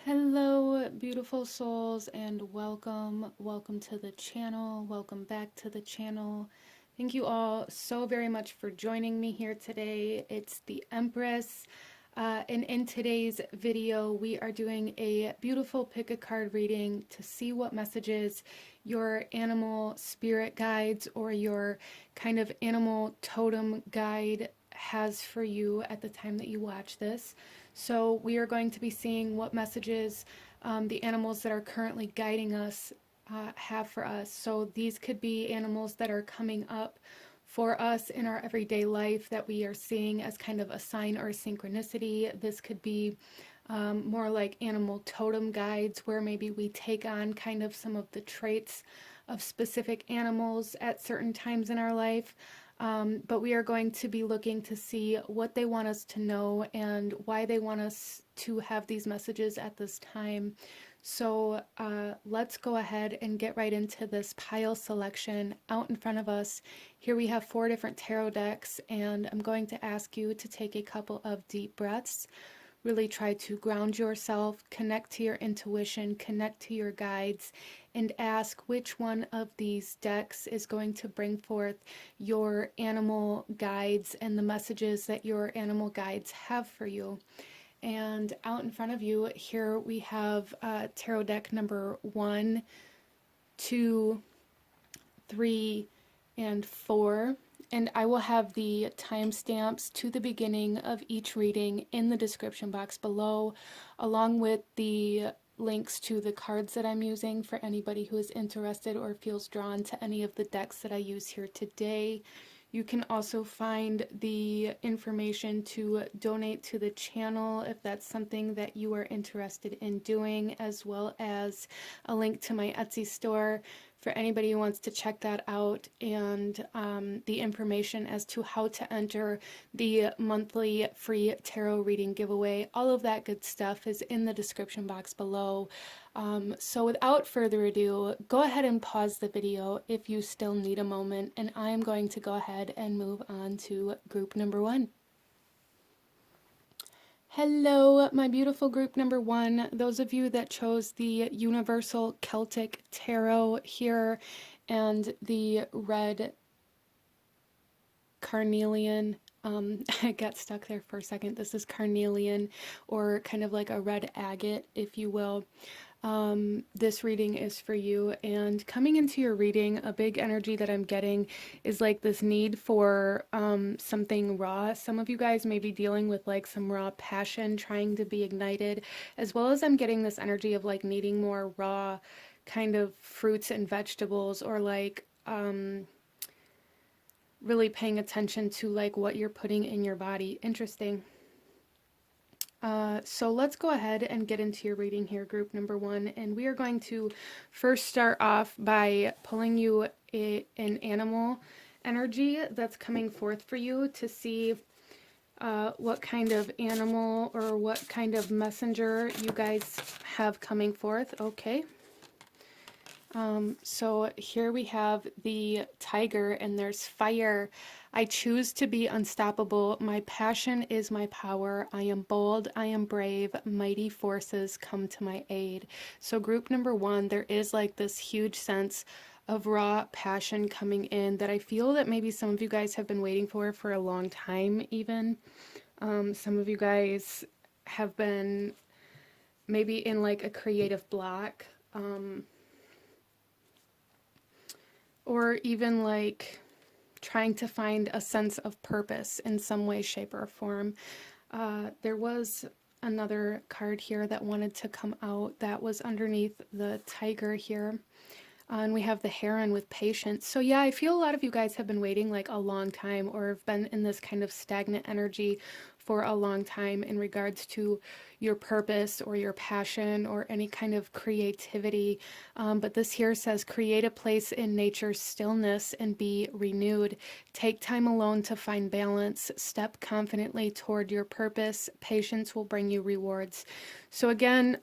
Hello, beautiful souls, and welcome to the channel. Welcome back to the channel. Thank you all so very much for joining me here today. It's the Empress, and in today's video, we are doing a beautiful pick a card reading to see what messages your animal spirit guides or your kind of animal totem guide has for you at the time that you watch this. So we are going to be seeing what messages the animals that are currently guiding us have for us. So these could be animals that are coming up for us in our everyday life that we are seeing as kind of a sign or a synchronicity. This could be more like animal totem guides where maybe we take on kind of some of the traits of specific animals at certain times in our life. But we are going to be looking to see what they want us to know and why they want us to have these messages at this time. So let's go ahead and get right into this pile selection out in front of us. Here we have 4 different tarot decks, and I'm going to ask you to take a couple of deep breaths. Really try to ground yourself, connect to your intuition, connect to your guides, and ask which one of these decks is going to bring forth your animal guides and the messages that your animal guides have for you. And out in front of you, here we have tarot deck number 1, 2, 3, and 4. And I will have the timestamps to the beginning of each reading in the description box below, along with the links to the cards that I'm using for anybody who is interested or feels drawn to any of the decks that I use here today. You can also find the information to donate to the channel if that's something that you are interested in doing, as well as a link to my Etsy store for anybody who wants to check that out, and the information as to how to enter the monthly free tarot reading giveaway. All of that good stuff is in the description box below. So without further ado, go ahead and pause the video if you still need a moment, and I am going to go ahead and move on to group number 1. Hello, my beautiful group number 1. Those of you that chose the Universal Celtic Tarot here and the red carnelian. I got stuck there for a second. This is carnelian, or kind of like a red agate, if you will. This reading is for you, and coming into your reading, a big energy that I'm getting is like this need for something raw. Some of you guys may be dealing with like some raw passion trying to be ignited, as well as I'm getting this energy of like needing more raw kind of fruits and vegetables, or like really paying attention to like what you're putting in your body. Interesting. So let's go ahead and get into your reading here, group number 1. And we are going to first start off by pulling you an animal energy that's coming forth for you to see what kind of animal or what kind of messenger you guys have coming forth. Okay. So here we have the tiger, and there's fire. I choose to be unstoppable. My passion is my power. I am bold. I am brave. Mighty forces come to my aid. So group number 1, there is like this huge sense of raw passion coming in that I feel that maybe some of you guys have been waiting for a long time even. Some of you guys have been maybe in like a creative block. Or even like trying to find a sense of purpose in some way, shape, or form. There was another card here that wanted to come out that was underneath the tiger here. And we have the heron with patience. So yeah, I feel a lot of you guys have been waiting like a long time, or have been in this kind of stagnant energy for a long time in regards to your purpose or your passion or any kind of creativity. But this here says, create a place in nature's stillness and be renewed. Take time alone to find balance. Step confidently toward your purpose. Patience will bring you rewards. So again,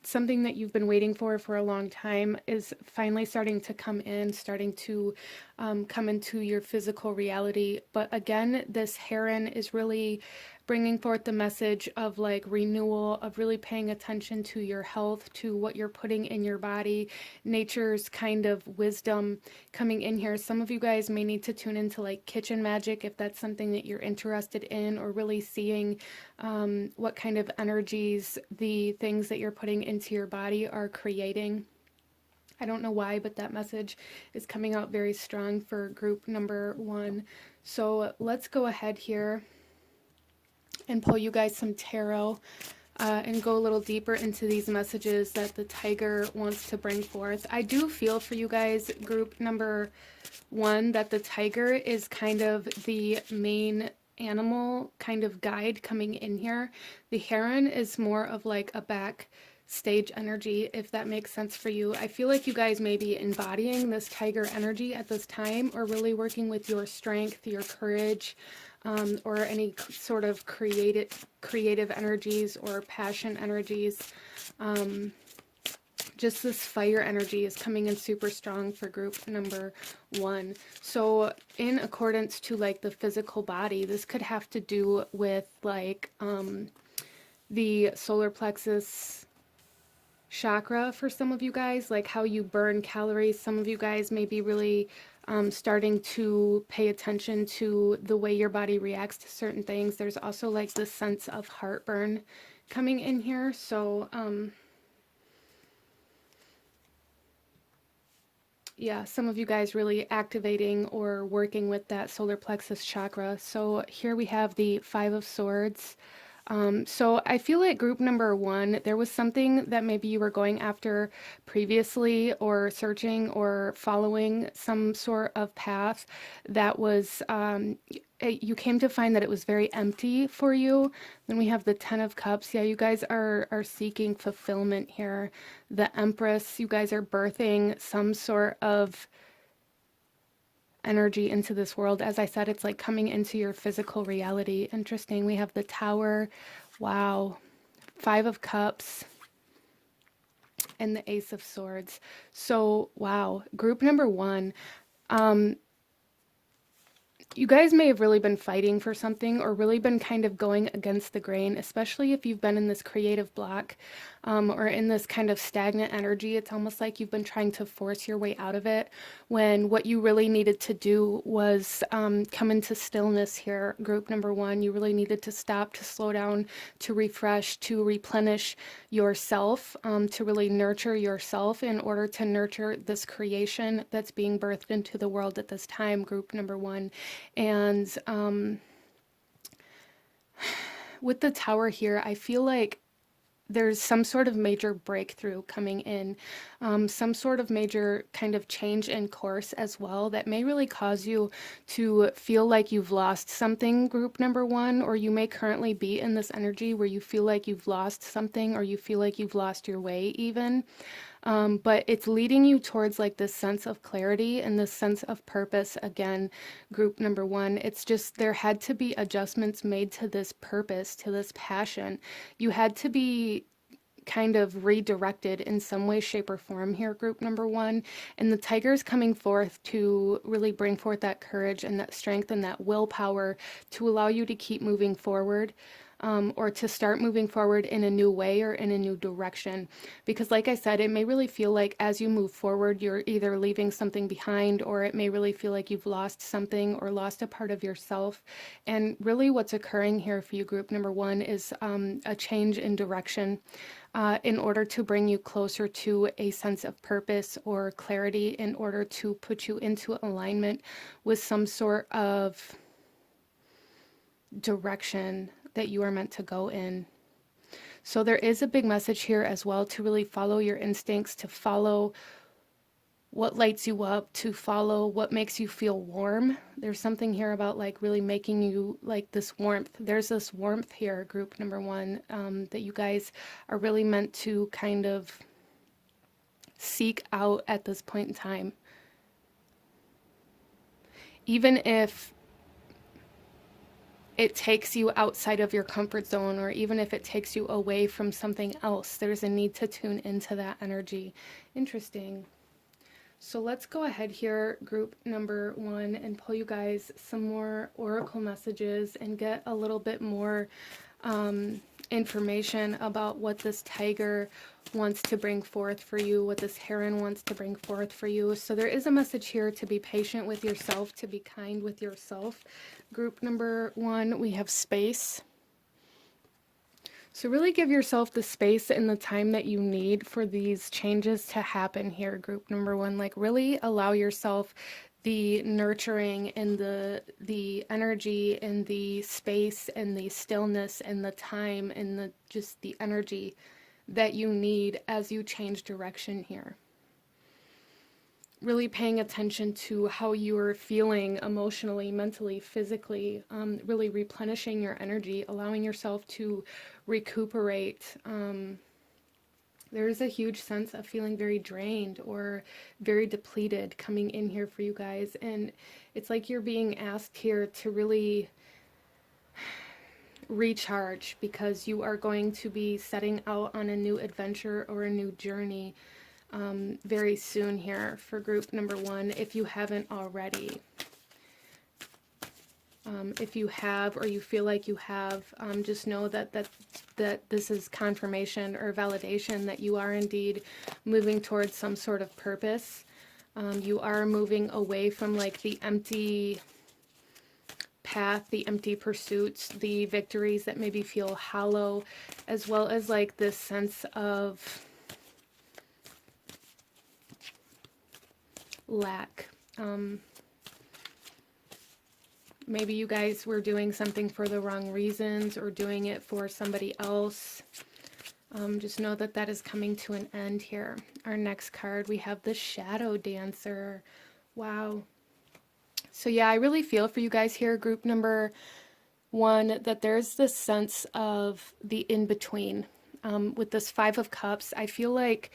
something that you've been waiting for a long time is finally starting to come in, starting to come into your physical reality. But again, this heron is really bringing forth the message of like renewal, of really paying attention to your health, to what you're putting in your body, nature's kind of wisdom coming in here. Some of you guys may need to tune into like kitchen magic if that's something that you're interested in, or really seeing what kind of energies the things that you're putting into your body are creating. I don't know why, but that message is coming out very strong for group number 1. So let's go ahead here and pull you guys some tarot and go a little deeper into these messages that the tiger wants to bring forth. I do feel for you guys, group number 1, that the tiger is kind of the main animal kind of guide coming in here. The heron is more of like a back stage energy, if that makes sense for you. I feel like you guys may be embodying this tiger energy at this time, or really working with your strength, your courage, or any sort of creative energies or passion energies. Just this fire energy is coming in super strong for group number 1. So in accordance to like the physical body, this could have to do with like the solar plexus chakra for some of you guys, like how you burn calories. Some of you guys may be really starting to pay attention to the way your body reacts to certain things. There's also like this sense of heartburn coming in here. So yeah, some of you guys really activating or working with that solar plexus chakra. So here we have the 5 of Swords. So I feel like group number 1, there was something that maybe you were going after previously, or searching or following some sort of path that was, you came to find that it was very empty for you. Then we have the 10 of Cups. Yeah, you guys are seeking fulfillment here. The Empress, you guys are birthing some sort of energy into this world. As I said, it's like coming into your physical reality. Interesting. We have the Tower. Wow. 5 of Cups and the Ace of Swords. So, wow. Group number 1. You guys may have really been fighting for something, or really been kind of going against the grain, especially if you've been in this creative block, or in this kind of stagnant energy. It's almost like you've been trying to force your way out of it, when what you really needed to do was come into stillness here, group number 1. You really needed to stop, to slow down, to refresh, to replenish yourself, to really nurture yourself in order to nurture this creation that's being birthed into the world at this time, group number 1. And with the Tower here, I feel like there's some sort of major breakthrough coming in, some sort of major kind of change in course as well, that may really cause you to feel like you've lost something, group number 1, or you may currently be in this energy where you feel like you've lost something, or you feel like you've lost your way even. But it's leading you towards like this sense of clarity and this sense of purpose. Again, group number 1, it's just there had to be adjustments made to this purpose, to this passion. You had to be kind of redirected in some way, shape, or form here, group number 1. And the tiger is coming forth to really bring forth that courage and that strength and that willpower to allow you to keep moving forward. Or to start moving forward in a new way or in a new direction. Because like I said, it may really feel like as you move forward, you're either leaving something behind, or it may really feel like you've lost something or lost a part of yourself. And really what's occurring here for you, group number 1, is a change in direction in order to bring you closer to a sense of purpose or clarity, in order to put you into alignment with some sort of direction that you are meant to go in. So there is a big message here as well, to really follow your instincts, to follow what lights you up, to follow what makes you feel warm. There's something here about like really making you like this warmth. There's this warmth here, group number 1, that you guys are really meant to kind of seek out at this point in time. Even if it takes you outside of your comfort zone, or even if it takes you away from something else, there's a need to tune into that energy. Interesting. So let's go ahead here, group number 1, and pull you guys some more oracle messages and get a little bit more information about what this tiger wants to bring forth for you, what this heron wants to bring forth for you. So there is a message here to be patient with yourself, to be kind with yourself. Group number 1, we have space. So really give yourself the space and the time that you need for these changes to happen here, group number 1. Like, really allow yourself the nurturing and the energy and the space and the stillness and the time and just the energy that you need as you change direction here. Really paying attention to how you are feeling emotionally, mentally, physically, really replenishing your energy, allowing yourself to recuperate. There is a huge sense of feeling very drained or very depleted coming in here for you guys. And it's like you're being asked here to really recharge, because you are going to be setting out on a new adventure or a new journey very soon here for group number 1, if you haven't already. If you have, or you feel like you have, just know that this is confirmation or validation that you are indeed moving towards some sort of purpose. You are moving away from like the empty path, the empty pursuits, the victories that maybe feel hollow, as well as like this sense of lack. Maybe you guys were doing something for the wrong reasons or doing it for somebody else. Just know that that is coming to an end here. Our next card, we have the Shadow Dancer. Wow. So yeah, I really feel for you guys here, group number 1, that there's this sense of the in-between. With this 5 of Cups, I feel like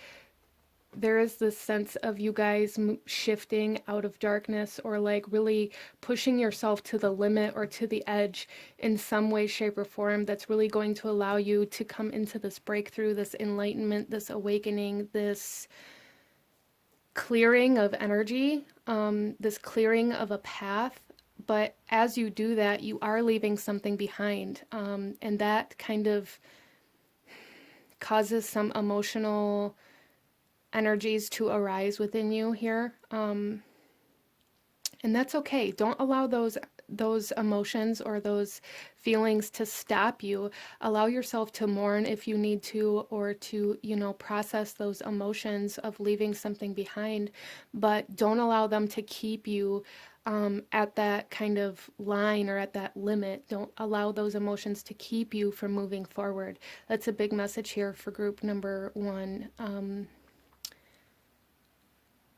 there is this sense of you guys shifting out of darkness, or like really pushing yourself to the limit or to the edge in some way, shape, or form, that's really going to allow you to come into this breakthrough, this enlightenment, this awakening, this clearing of energy, this clearing of a path. But as you do that, you are leaving something behind, and that kind of causes some emotional energies to arise within you here, and that's okay. Don't allow those emotions or those feelings to stop you. Allow yourself to mourn if you need to, or to, process those emotions of leaving something behind, but don't allow them to keep you at that kind of line or at that limit. Don't allow those emotions to keep you from moving forward. That's a big message here for group number 1.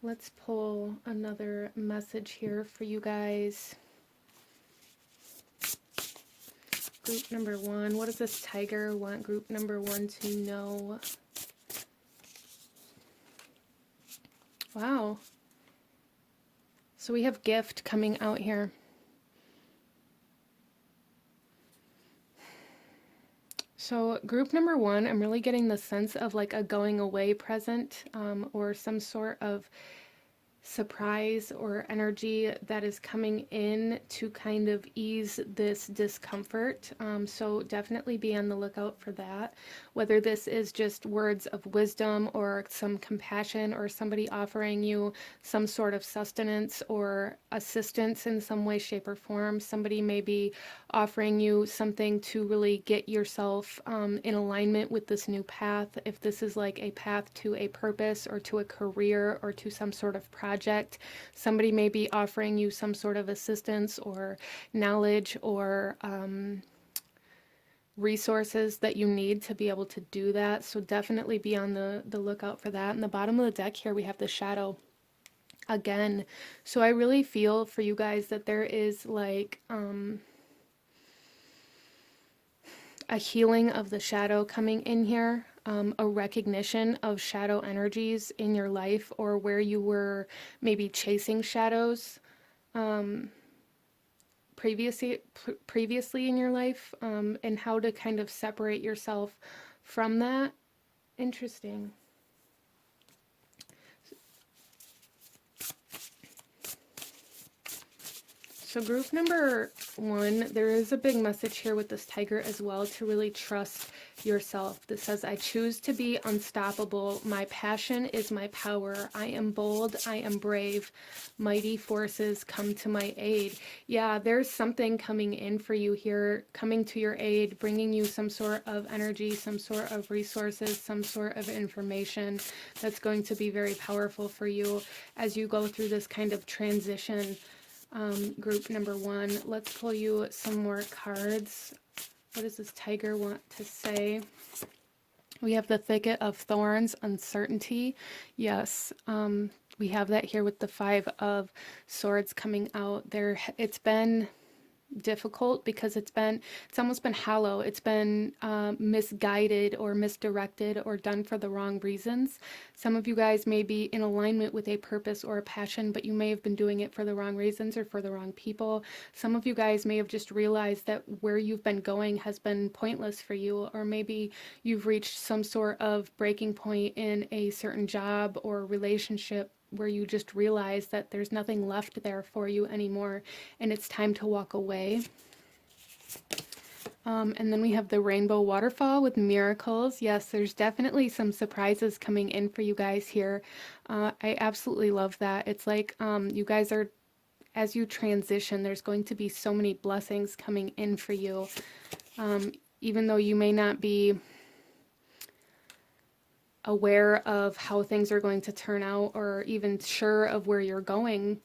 Let's pull another message here for you guys. Group number 1, what does this tiger want group number 1 to know? Wow. So we have gift coming out here. So group number 1, I'm really getting the sense of like a going away present, or some sort of surprise or energy that is coming in to kind of ease this discomfort. So definitely be on the lookout for that. Whether this is just words of wisdom or some compassion, or somebody offering you some sort of sustenance or assistance in some way, shape, or form. Somebody may be offering you something to really get yourself in alignment with this new path. If this is like a path to a purpose or to a career or to some sort of project, somebody may be offering you some sort of assistance or knowledge or resources that you need to be able to do that. So definitely be on the lookout for that. In the bottom of the deck here, we have the Shadow again. So I really feel for you guys that there is like a healing of the shadow coming in here, a recognition of shadow energies in your life, or where you were maybe chasing shadows previously in your life, and how to kind of separate yourself from that. Interesting. So group number 1, there is a big message here with this tiger as well, to really trust yourself. This says, I choose to be unstoppable. My passion is my power. I am bold. I am brave. Mighty forces come to my aid. Yeah, there's something coming in for you here, coming to your aid, bringing you some sort of energy, some sort of resources, some sort of information that's going to be very powerful for you as you go through this kind of transition. Group number 1, let's pull you some more cards. What does this tiger want to say? We have the thicket of thorns, uncertainty. Yes, we have that here with the 5 of swords coming out there. It's been difficult because it's almost been hollow. It's been misguided or misdirected or done for the wrong reasons. Some of you guys may be in alignment with a purpose or a passion, but you may have been doing it for the wrong reasons or for the wrong people. Some of you guys may have just realized that where you've been going has been pointless for you, or maybe you've reached some sort of breaking point in a certain job or relationship where you just realize that there's nothing left there for you anymore and it's time to walk away. And then we have the rainbow waterfall with miracles. Yes, there's definitely some surprises coming in for you guys here. I absolutely love that. It's like you guys are, as you transition, there's going to be so many blessings coming in for you. Even though you may not be aware of how things are going to turn out or even sure of where you're going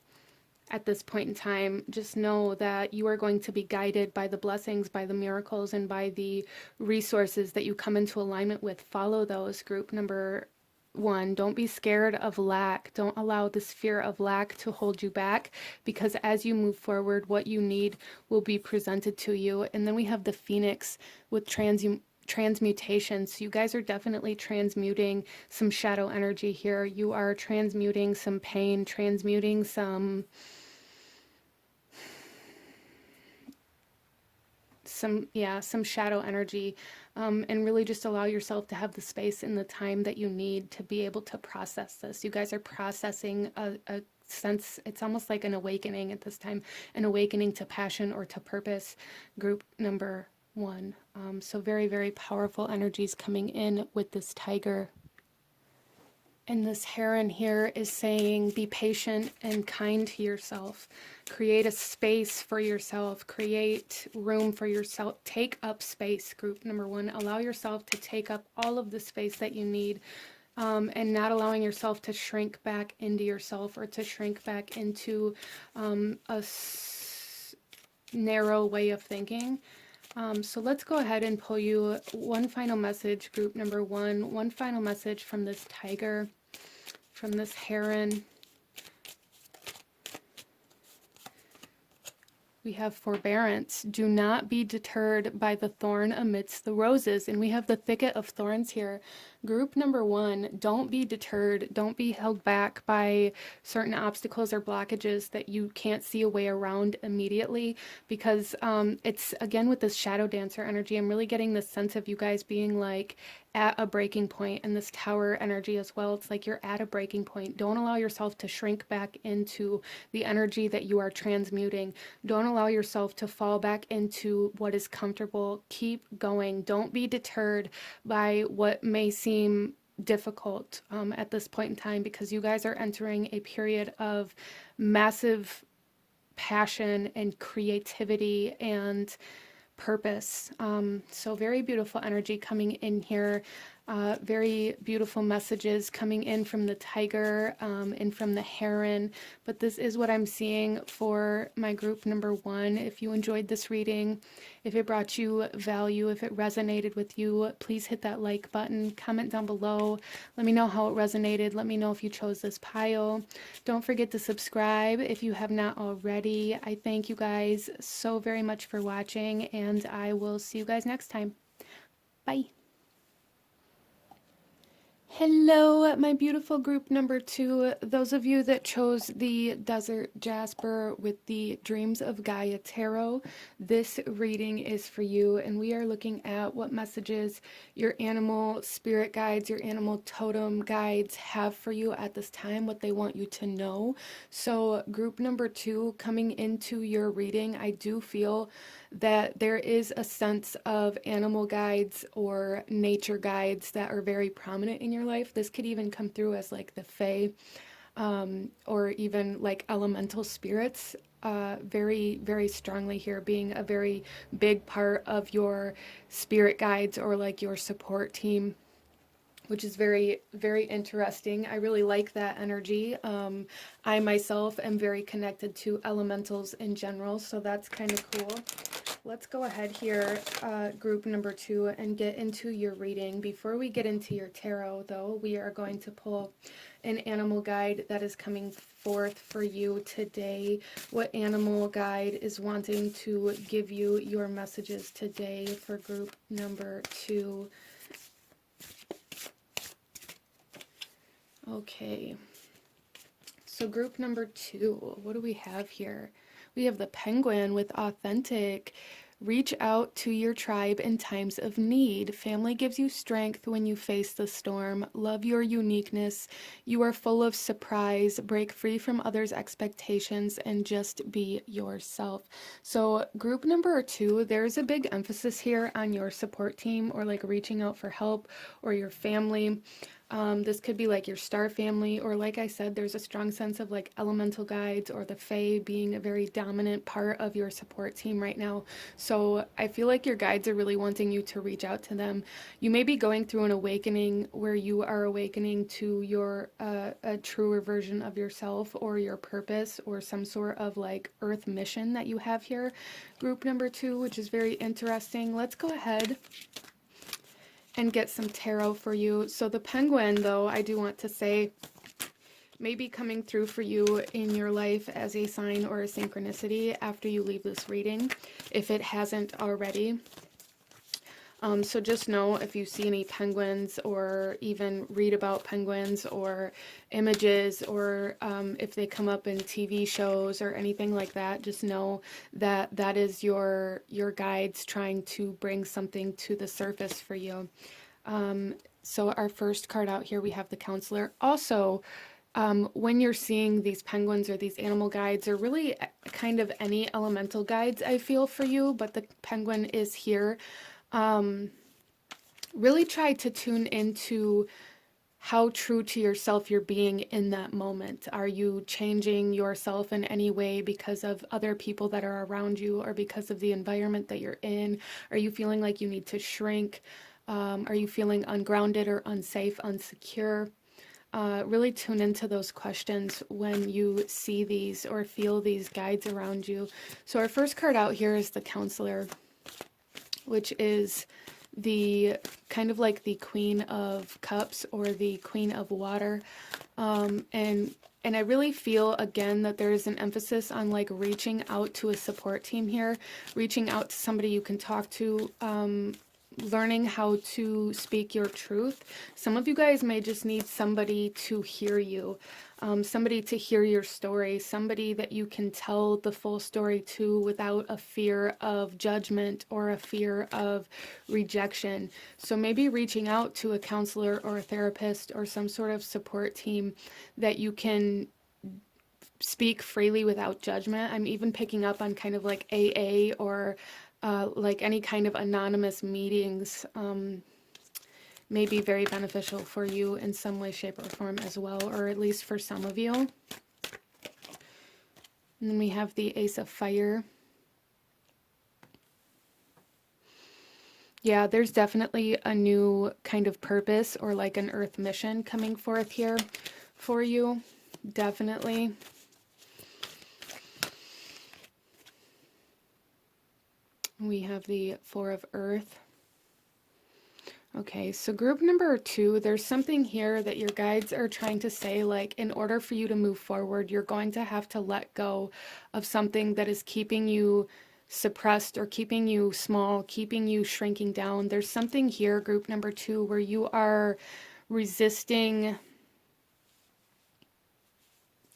at this point in time, just know that you are going to be guided by the blessings, by the miracles, and by the resources that you come into alignment with. Follow those. Group number 1, don't be scared of lack. Don't allow this fear of lack to hold you back, because as you move forward, what you need will be presented to you. And then we have the phoenix with transmutation. So you guys are definitely transmuting some shadow energy here. You are transmuting some pain, transmuting some shadow energy, and really just allow yourself to have the space and the time that you need to be able to process this. You guys are processing a sense, it's almost like an awakening at this time, an awakening to passion or to purpose. Group number 1. So very, very powerful energies coming in with this tiger. And this heron here is saying, be patient and kind to yourself. Create a space for yourself. Create room for yourself. Take up space, group number 1. Allow yourself to take up all of the space that you need, and not allowing yourself to shrink back into yourself or to shrink back into narrow way of thinking. So let's go ahead and pull you one final message, group number 1. One final message from this tiger, from this heron. We have forbearance. Do not be deterred by the thorn amidst the roses. And we have the thicket of thorns here. Group number 1, don't be deterred. Don't be held back by certain obstacles or blockages that you can't see a way around immediately, because it's, again, with this shadow dancer energy, I'm really getting this sense of you guys being like at a breaking point, and this tower energy as well. It's like you're at a breaking point. Don't allow yourself to shrink back into the energy that you are transmuting. Don't allow yourself to fall back into what is comfortable. Keep going. Don't be deterred by what may seem difficult at this point in time, because you guys are entering a period of massive passion and creativity and purpose. So very beautiful energy coming in here. Very beautiful messages coming in from the tiger and from the heron. But this is what I'm seeing for my group number 1. If you enjoyed this reading, if it brought you value, if it resonated with you, please hit that like button, comment down below. Let me know how it resonated. Let me know if you chose this pile. Don't forget to subscribe if you have not already. I thank you guys so very much for watching, and I will see you guys next time. Bye. Hello, my beautiful group number 2. Those of you that chose the Desert Jasper with the Dreams of Gaia Tarot, this reading is for you, and we are looking at what messages your animal spirit guides, your animal totem guides have for you at this time, what they want you to know. So group number 2, coming into your reading, I do feel that there is a sense of animal guides or nature guides that are very prominent in your life. This could even come through as like the fae, or even like elemental spirits, very, very strongly here, being a very big part of your spirit guides or like your support team, which is very, very interesting. I really like that energy. I myself am very connected to elementals in general, so that's kind of cool. Let's go ahead here, group number 2, and get into your reading. Before we get into your tarot, though, we are going to pull an animal guide that is coming forth for you today. What animal guide is wanting to give you your messages today for group number 2? Okay, so group number 2, what do we have here? We have the penguin with authentic. Reach out to your tribe in times of need. Family gives you strength when you face the storm. Love your uniqueness. You are full of surprise. Break free from others' expectations and just be yourself. So group number 2, there's a big emphasis here on your support team or like reaching out for help or your family. This could be like your star family, or like I said, there's a strong sense of like elemental guides or the fae being a very dominant part of your support team right now. So I feel like your guides are really wanting you to reach out to them. You may be going through an awakening where you are awakening to your a truer version of yourself or your purpose or some sort of like earth mission that you have here, group number 2, which is very interesting. Let's go ahead and get some tarot for you. So the penguin, though, I do want to say, may be coming through for you in your life as a sign or a synchronicity after you leave this reading, if it hasn't already. So just know if you see any penguins or even read about penguins or images or if they come up in TV shows or anything like that, just know that that is your guides trying to bring something to the surface for you. So our first card out here, we have the counselor. Also, when you're seeing these penguins or these animal guides or really kind of any elemental guides, I feel for you, but the penguin is here. Really try to tune into how true to yourself you're being in that moment. Are you changing yourself in any way because of other people that are around you or because of the environment that you're in? Are you feeling like you need to shrink? Are you feeling ungrounded or unsafe, unsecure? Really tune into those questions when you see these or feel these guides around you. So our first card out here is the counselor, which is the kind of like the Queen of Cups or the Queen of Water. And I really feel, again, that there is an emphasis on like reaching out to a support team here, reaching out to somebody you can talk to, learning how to speak your truth. Some of you guys may just need somebody to hear you, somebody to hear your story, somebody that you can tell the full story to without a fear of judgment or a fear of rejection. So maybe reaching out to a counselor or a therapist or some sort of support team that you can speak freely without judgment. I'm even picking up on kind of like AA or like any kind of anonymous meetings may be very beneficial for you in some way, shape, or form as well, or at least for some of you. And then we have the Ace of Fire. Yeah, there's definitely a new kind of purpose or like an earth mission coming forth here for you. Definitely. We have the Four of Earth. Okay, so group number 2, there's something here that your guides are trying to say, like, in order for you to move forward, you're going to have to let go of something that is keeping you suppressed or keeping you small, keeping you shrinking down. There's something here, group number 2, where you are resisting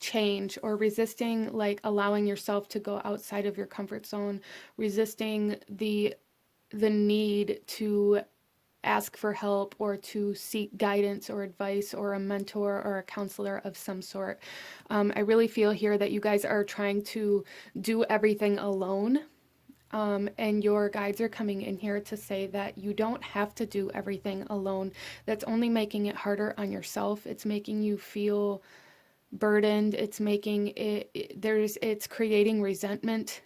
change, or resisting like allowing yourself to go outside of your comfort zone, resisting the need to ask for help or to seek guidance or advice or a mentor or a counselor of some sort. I really feel here that you guys are trying to do everything alone. And your guides are coming in here to say that you don't have to do everything alone. That's only making it harder on yourself. It's making you feel burdened. It's making it's creating resentment.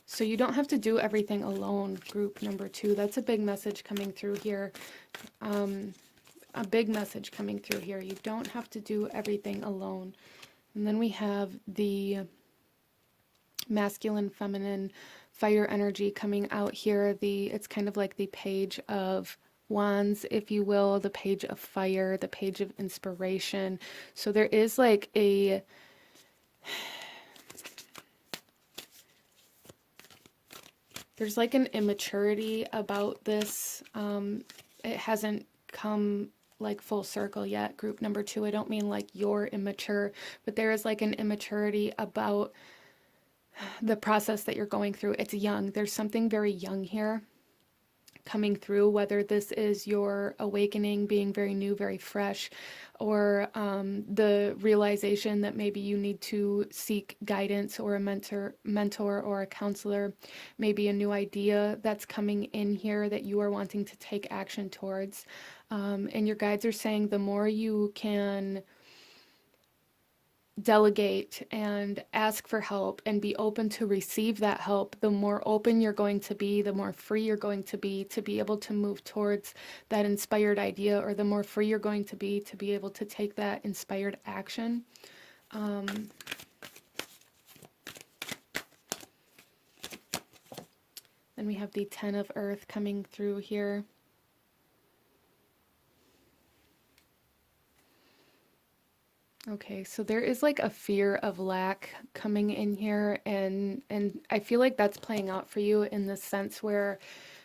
So you don't have to do everything alone, group number 2. That's a big message coming through here. A big message coming through here. You don't have to do everything alone. And then we have the masculine, feminine, fire energy coming out here. It's kind of like the page of wands, if you will, the page of fire, the page of inspiration. So there is like there's like an immaturity about this. It hasn't come like full circle yet, group number 2. I don't mean like you're immature, but there is like an immaturity about the process that you're going through. It's young. There's something very young here coming through, whether this is your awakening being very new, very fresh, or the realization that maybe you need to seek guidance or a mentor or a counselor, maybe a new idea that's coming in here that you are wanting to take action towards. And your guides are saying the more you can delegate and ask for help and be open to receive that help, the more open you're going to be, the more free you're going to be able to move towards that inspired idea, or the more free you're going to be able to take that inspired action. Then we have the 10 of Earth coming through here. Okay, so there is like a fear of lack coming in here, and I feel like that's playing out for you in the sense where,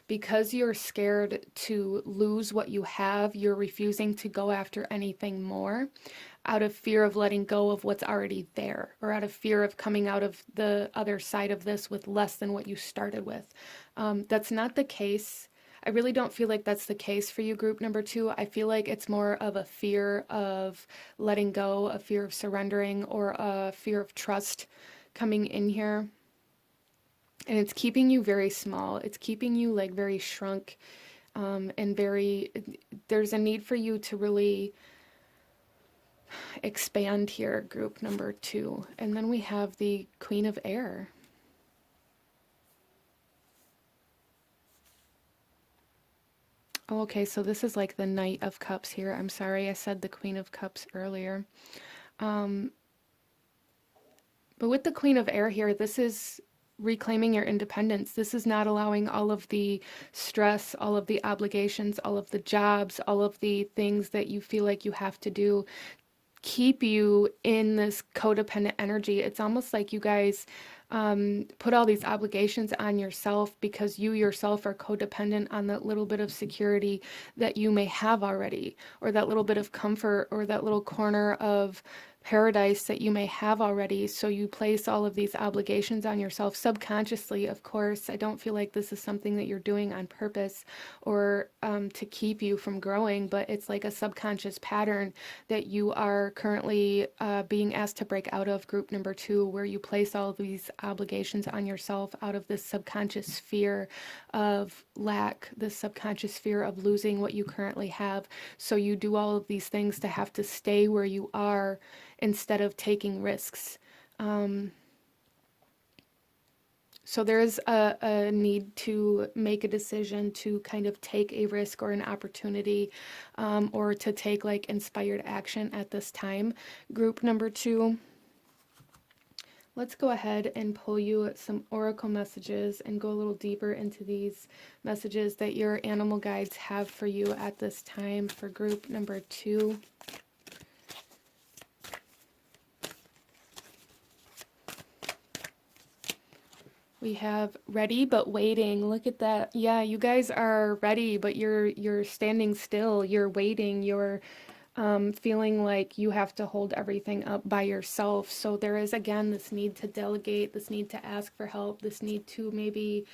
because you're scared to lose what you have, you're refusing to go after anything more out of fear of letting go of what's already there, or out of fear of coming out of the other side of this with less than what you started with. That's not the case. I really don't feel like that's the case for you, group number 2. I feel like it's more of a fear of letting go, a fear of surrendering, or a fear of trust coming in here. And it's keeping you very small. It's keeping you like very shrunk, and there's a need for you to really expand here, group number 2. And then we have the Queen of Air. Oh, okay, so this is like the Knight of Cups here. I'm sorry, I said the Queen of Cups earlier. But with the Queen of Air here, this is reclaiming your independence. This is not allowing all of the stress, all of the obligations, all of the jobs, all of the things that you feel like you have to do keep you in this codependent energy. It's almost like you guys put all these obligations on yourself because you yourself are codependent on that little bit of security that you may have already, or that little bit of comfort, or that little corner of paradise that you may have already. So you place all of these obligations on yourself subconsciously, of course. I don't feel like this is something that you're doing on purpose or to keep you from growing, but it's like a subconscious pattern that you are currently being asked to break out of, group number 2, where you place all of these obligations on yourself out of this subconscious fear of lack, this subconscious fear of losing what you currently have. So you do all of these things to have to stay where you are instead of taking risks. So there is a need to make a decision to kind of take a risk or an opportunity, or to take like inspired action at this time. Group number 2, let's go ahead and pull you some oracle messages and go a little deeper into these messages that your animal guides have for you at this time for group number 2. We have ready but waiting. Look at that. Yeah, you guys are ready, but you're standing still. You're waiting. You're feeling like you have to hold everything up by yourself. So there is again this need to delegate, this need to ask for help, this need to maybe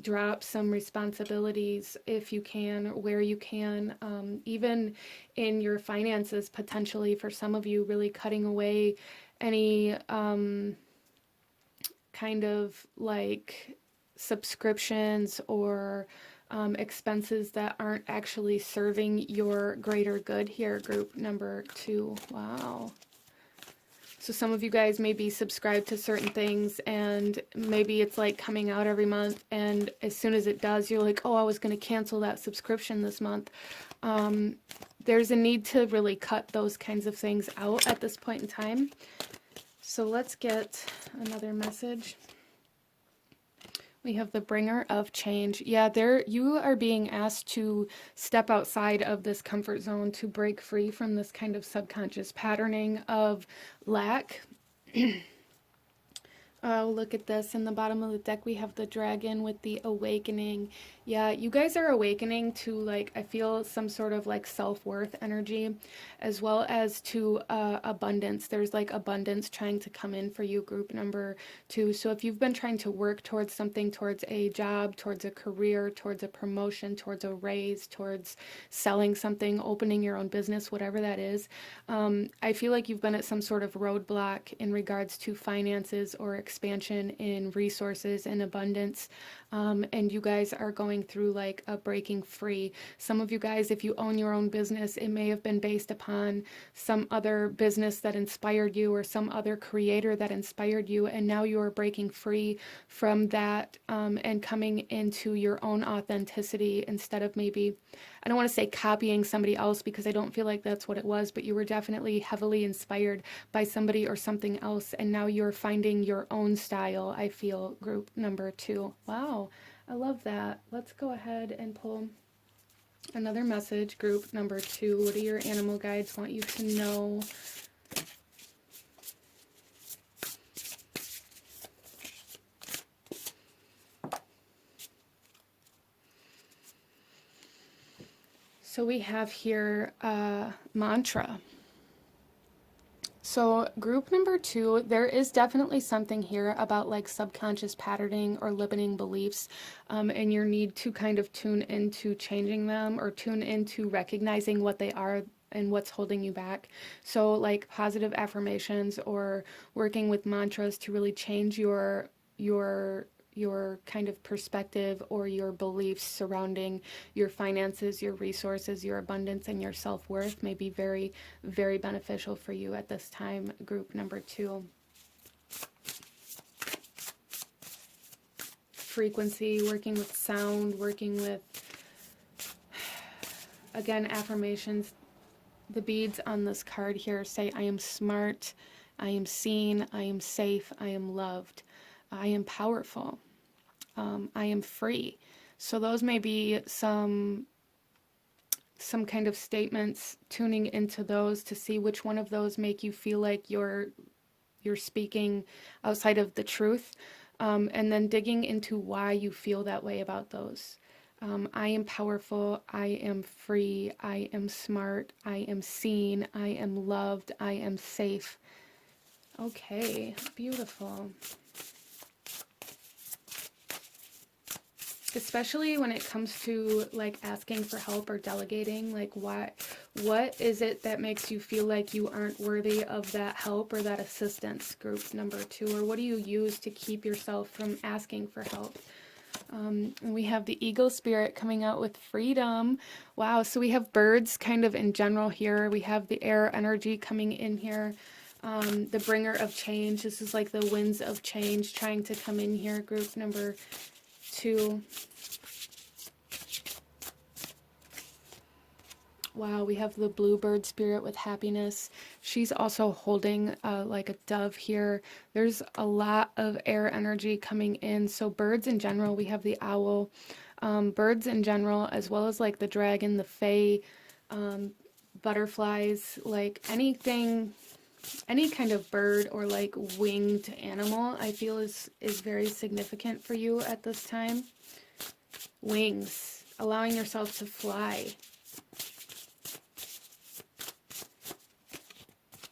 drop some responsibilities if you can, where you can, even in your finances, potentially for some of you, really cutting away any kind of like subscriptions or expenses that aren't actually serving your greater good here, group number 2. Wow. So some of you guys may be subscribed to certain things and maybe it's like coming out every month, and as soon as it does, you're like, oh, I was going to cancel that subscription this month. There's a need to really cut those kinds of things out at this point in time. So let's get another message. We have the bringer of change. Yeah, you are being asked to step outside of this comfort zone, to break free from this kind of subconscious patterning of lack. Look at this. In the bottom of the deck, we have the dragon with the awakening. Yeah, you guys are awakening to, like, I feel some sort of like self-worth energy, as well as to abundance. There's like abundance trying to come in for you, group number 2. So if you've been trying to work towards something, towards a job, towards a career, towards a promotion, towards a raise, towards selling something, opening your own business, whatever that is, I feel like you've been at some sort of roadblock in regards to finances or expansion in resources and abundance. And you guys are going through like a breaking free. Some of you guys, if you own your own business, it may have been based upon some other business that inspired you or some other creator that inspired you, and now you are breaking free from that and coming into your own authenticity instead of maybe, I don't want to say copying somebody else because I don't feel like that's what it was, but you were definitely heavily inspired by somebody or something else, and now you're finding your own style, I feel, group number 2. Wow. I love that. Let's go ahead and pull another message, group number 2. What do your animal guides want you to know? So we have here mantra. So group number 2, there is definitely something here about like subconscious patterning or limiting beliefs, and your need to kind of tune into changing them or tune into recognizing what they are and what's holding you back. So like positive affirmations or working with mantras to really change your kind of perspective or your beliefs surrounding your finances, your resources, your abundance, and your self-worth may be very, very beneficial for you at this time, group number 2. Frequency, working with sound, working with, again, affirmations. The beads on this card here say, I am smart, I am seen, I am safe, I am loved, I am powerful, I am free. So those may be some kind of statements, tuning into those to see which one of those make you feel like you're speaking outside of the truth, and then digging into why you feel that way about those. I am powerful, I am free, I am smart, I am seen, I am loved, I am safe. Okay, beautiful. Especially when it comes to like asking for help or delegating, like what is it that makes you feel like you aren't worthy of that help or that assistance, group number 2, or what do you use to keep yourself from asking for help? And we have the eagle spirit coming out with freedom. Wow, so we have birds kind of in general here. We have the air energy coming in here. The bringer of change. This is like the winds of change trying to come in here, group number 2. Wow, we have the bluebird spirit with happiness. She's also holding like a dove here. There's a lot of air energy coming in. So birds in general, we have the owl. Birds in general, as well as like the dragon, the fae, butterflies, like anything any kind of bird or like winged animal, I feel is very significant for you at this time. Wings, allowing yourself to fly.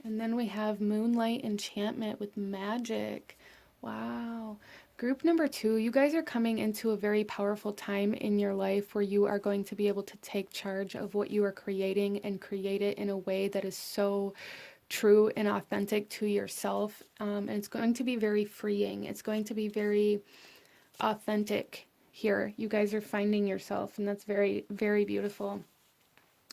And then we have Moonlight Enchantment with magic. Wow. Group number 2, you guys are coming into a very powerful time in your life where you are going to be able to take charge of what you are creating and create it in a way that is so true and authentic to yourself. And it's going to be very freeing. It's going to be very authentic here. You guys are finding yourself, and that's very, very beautiful.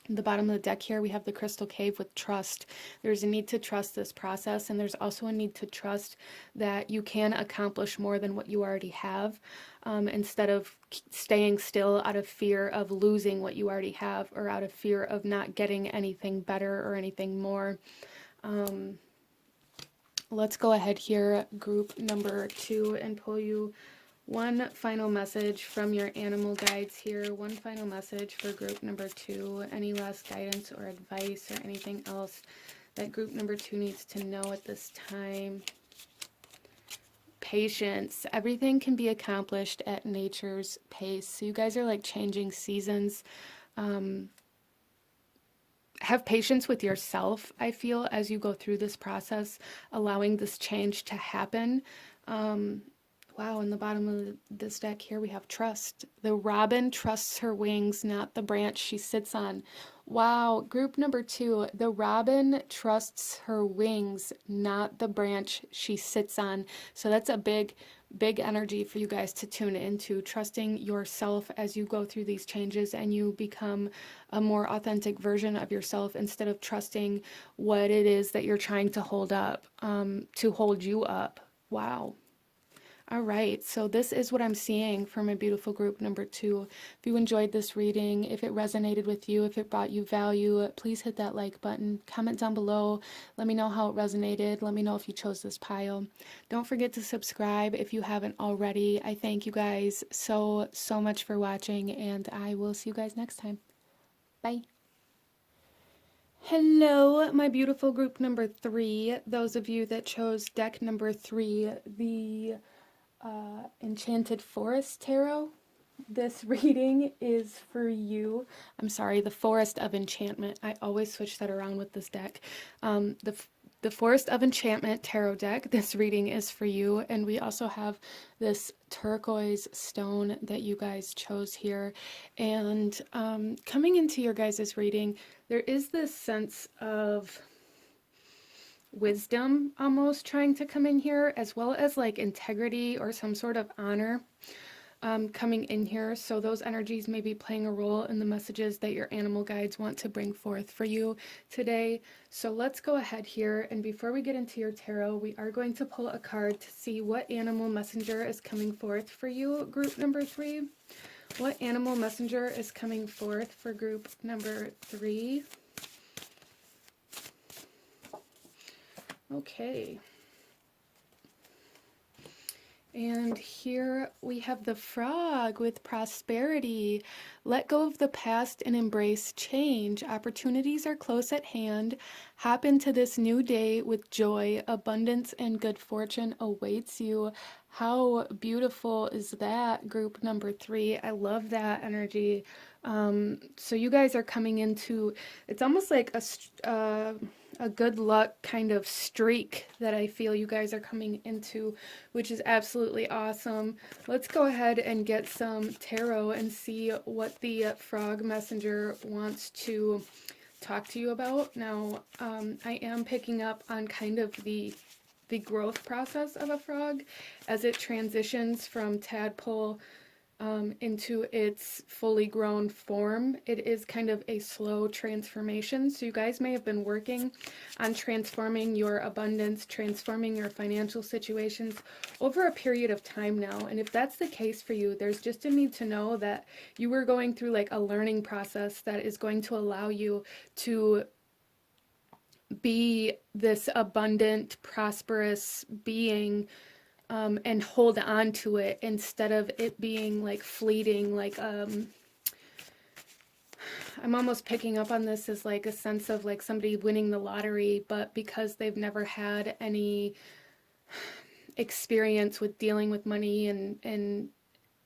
At the bottom of the deck here, we have the Crystal Cave with trust. There's a need to trust this process, and there's also a need to trust that you can accomplish more than what you already have, instead of staying still out of fear of losing what you already have, or out of fear of not getting anything better or anything more. Let's go ahead here, group number 2, and pull you one final message from your animal guides here. One final message for group number 2. Any last guidance or advice or anything else that group number 2 needs to know at this time? Patience. Everything can be accomplished at nature's pace. So you guys are like changing seasons. Have patience with yourself, I feel, as you go through this process, allowing this change to happen. Wow, in the bottom of this deck here, we have trust. The robin trusts her wings, not the branch she sits on. Wow, group number 2, the robin trusts her wings, not the branch she sits on. So that's a big, big energy for you guys to tune into, trusting yourself as you go through these changes and you become a more authentic version of yourself, instead of trusting what it is that you're trying to hold up, to hold you up. Wow. All right, so this is what I'm seeing for my beautiful group number 2. If you enjoyed this reading, if it resonated with you, if it brought you value, please hit that like button. Comment down below. Let me know how it resonated. Let me know if you chose this pile. Don't forget to subscribe if you haven't already. I thank you guys so much for watching, and I will see you guys next time. Bye. Hello, my beautiful group number 3. Those of you that chose deck number 3, the Enchanted Forest Tarot. This reading is for you. I'm sorry, the Forest of Enchantment. I always switch that around with this deck. The Forest of Enchantment tarot deck. This reading is for you. And we also have this turquoise stone that you guys chose here. And coming into your guys' reading, there is this sense of wisdom almost trying to come in here, as well as like integrity or some sort of honor coming in here. So those energies may be playing a role in the messages that your animal guides want to bring forth for you today. So let's go ahead here, and before we get into your tarot, we are going to pull a card to see what animal messenger is coming forth for you, group number 3. What animal messenger is coming forth for group number 3? Okay. And here we have the frog with prosperity. Let go of the past and embrace change. Opportunities are close at hand. Hop into this new day with joy. Abundance and good fortune awaits you. How beautiful is that, group number 3? I love that energy. So you guys are coming into, it's almost like a good luck kind of streak that I feel you guys are coming into, which is absolutely awesome. Let's go ahead and get some tarot and see what the frog messenger wants to talk to you about. Now, I am picking up on kind of the growth process of a frog as it transitions from tadpole into its fully grown form. It is kind of a slow transformation. So you guys may have been working on transforming your abundance, transforming your financial situations over a period of time now. And if that's the case for you, there's just a need to know that you were going through like a learning process that is going to allow you to be this abundant, prosperous being, and hold on to it instead of it being like fleeting, like I'm almost picking up on this as like a sense of like somebody winning the lottery, but because they've never had any experience with dealing with money and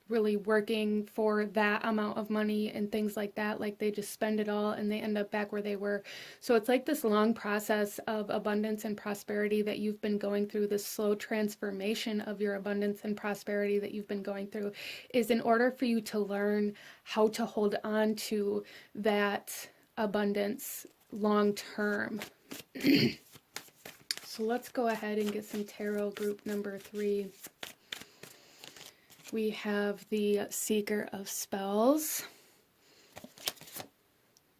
really working for that amount of money and things like that, like they just spend it all and they end up back where they were. So it's like this long process of abundance and prosperity that you've been going through, this slow transformation of your abundance and prosperity that you've been going through, is in order for you to learn how to hold on to that abundance long term. So let's go ahead and get some tarot group number 3. We have the Seeker of Spells,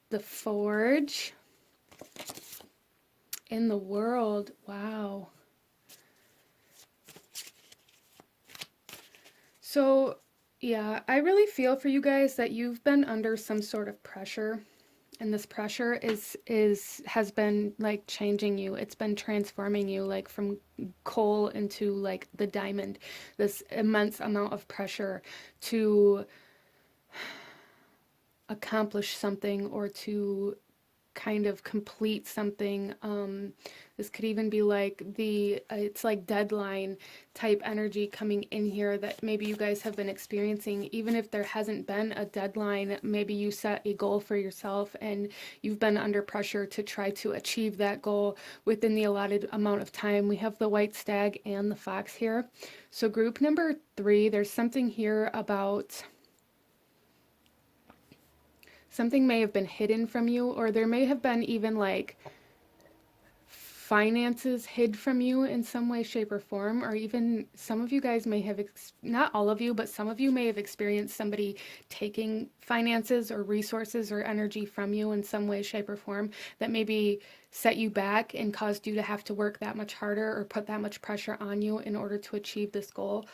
the Forge, in the World. Wow. So, yeah, I really feel for you guys that you've been under some sort of pressure. And this pressure has been like changing you. It's been transforming you, like from coal into like the diamond. This immense amount of pressure to accomplish something or to kind of complete something. This could even be like it's like deadline type energy coming in here that maybe you guys have been experiencing. Even if there hasn't been a deadline, maybe you set a goal for yourself and you've been under pressure to try to achieve that goal within the allotted amount of time. We have the White Stag and the Fox here. So group number 3, there's something here about something may have been hidden from you, or there may have been even like finances hid from you in some way, shape, or form, or even some of you guys may have, not all of you, but some of you may have experienced somebody taking finances or resources or energy from you in some way, shape, or form that maybe set you back and caused you to have to work that much harder or put that much pressure on you in order to achieve this goal.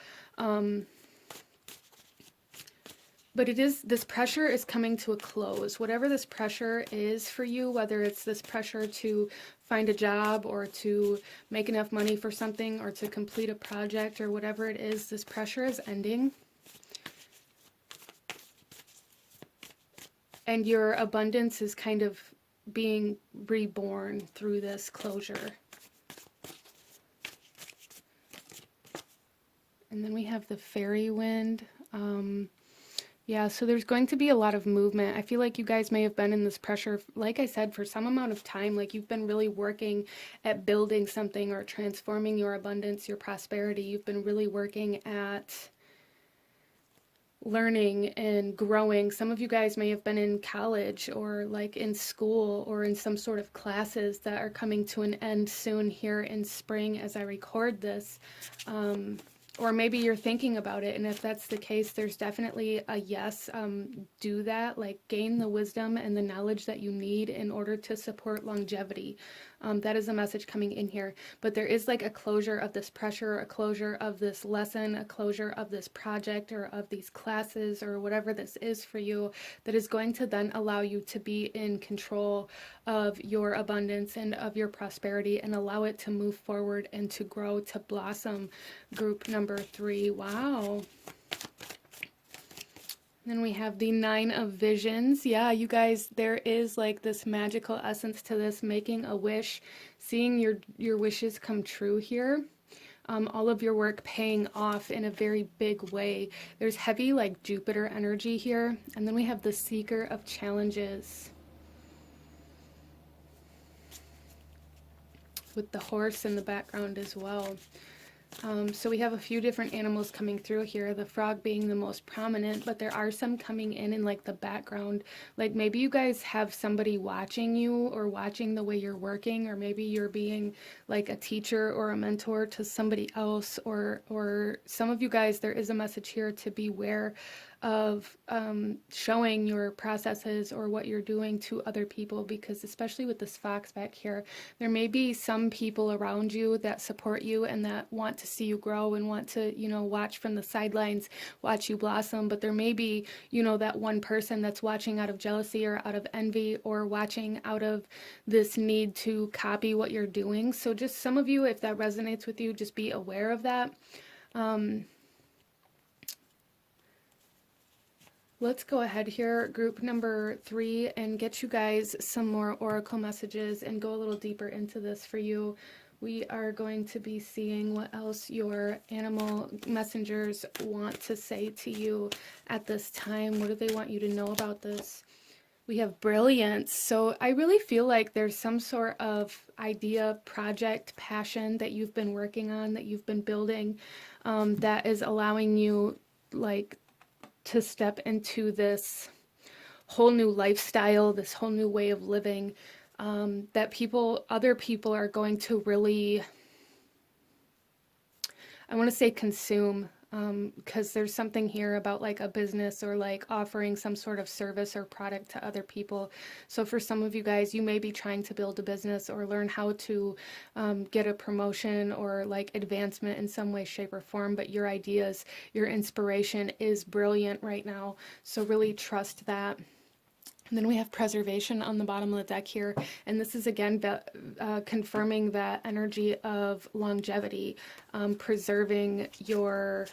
But this pressure is coming to a close. Whatever this pressure is for you, whether it's this pressure to find a job or to make enough money for something or to complete a project or whatever it is, this pressure is ending. And your abundance is kind of being reborn through this closure. And then we have the fairy wind. Yeah, so there's going to be a lot of movement. I feel like you guys may have been in this pressure, like I said, for some amount of time. Like you've been really working at building something or transforming your abundance, your prosperity. You've been really working at learning and growing. Some of you guys may have been in college or like in school or in some sort of classes that are coming to an end soon here in spring as I record this. Or maybe you're thinking about it, and if that's the case, there's definitely a yes. Do that, like gain the wisdom and the knowledge that you need in order to support longevity. That is a message coming in here. But there is like a closure of this pressure, a closure of this lesson, a closure of this project or of these classes or whatever this is for you that is going to then allow you to be in control of your abundance and of your prosperity and allow it to move forward and to grow, to blossom. Group number 3. Wow. Then we have the 9 of Visions. Yeah, you guys, there is like this magical essence to this, making a wish, seeing your wishes come true here. All of your work paying off in a very big way. There's heavy like Jupiter energy here. And then we have the Seeker of Challenges with the horse in the background as well. So we have a few different animals coming through here, the frog being the most prominent, but there are some coming in like the background. Like maybe you guys have somebody watching you or watching the way you're working, or maybe you're being like a teacher or a mentor to somebody else, or some of you guys, there is a message here to beware of showing your processes or what you're doing to other people, because especially with this fox back here, there may be some people around you that support you and that want to see you grow and want to, you know, watch from the sidelines, watch you blossom, but there may be, you know, that one person that's watching out of jealousy or out of envy or watching out of this need to copy what you're doing. So just some of you, if that resonates with you, just be aware of that. Let's go ahead here, group number 3, and get you guys some more oracle messages and go a little deeper into this for you. We are going to be seeing what else your animal messengers want to say to you at this time. What do they want you to know about this? We have brilliance. So I really feel like there's some sort of idea, project, passion that you've been working on, that you've been building, that is allowing you like to step into this whole new lifestyle, this whole new way of living, that other people are going to really, I want to say consume, because there's something here about like a business or like offering some sort of service or product to other people. So for some of you guys, you may be trying to build a business or learn how to get a promotion or like advancement in some way, shape, or form, but your ideas, your inspiration is brilliant right now. So really trust that. And then we have preservation on the bottom of the deck here. And this is again confirming that energy of longevity, preserving your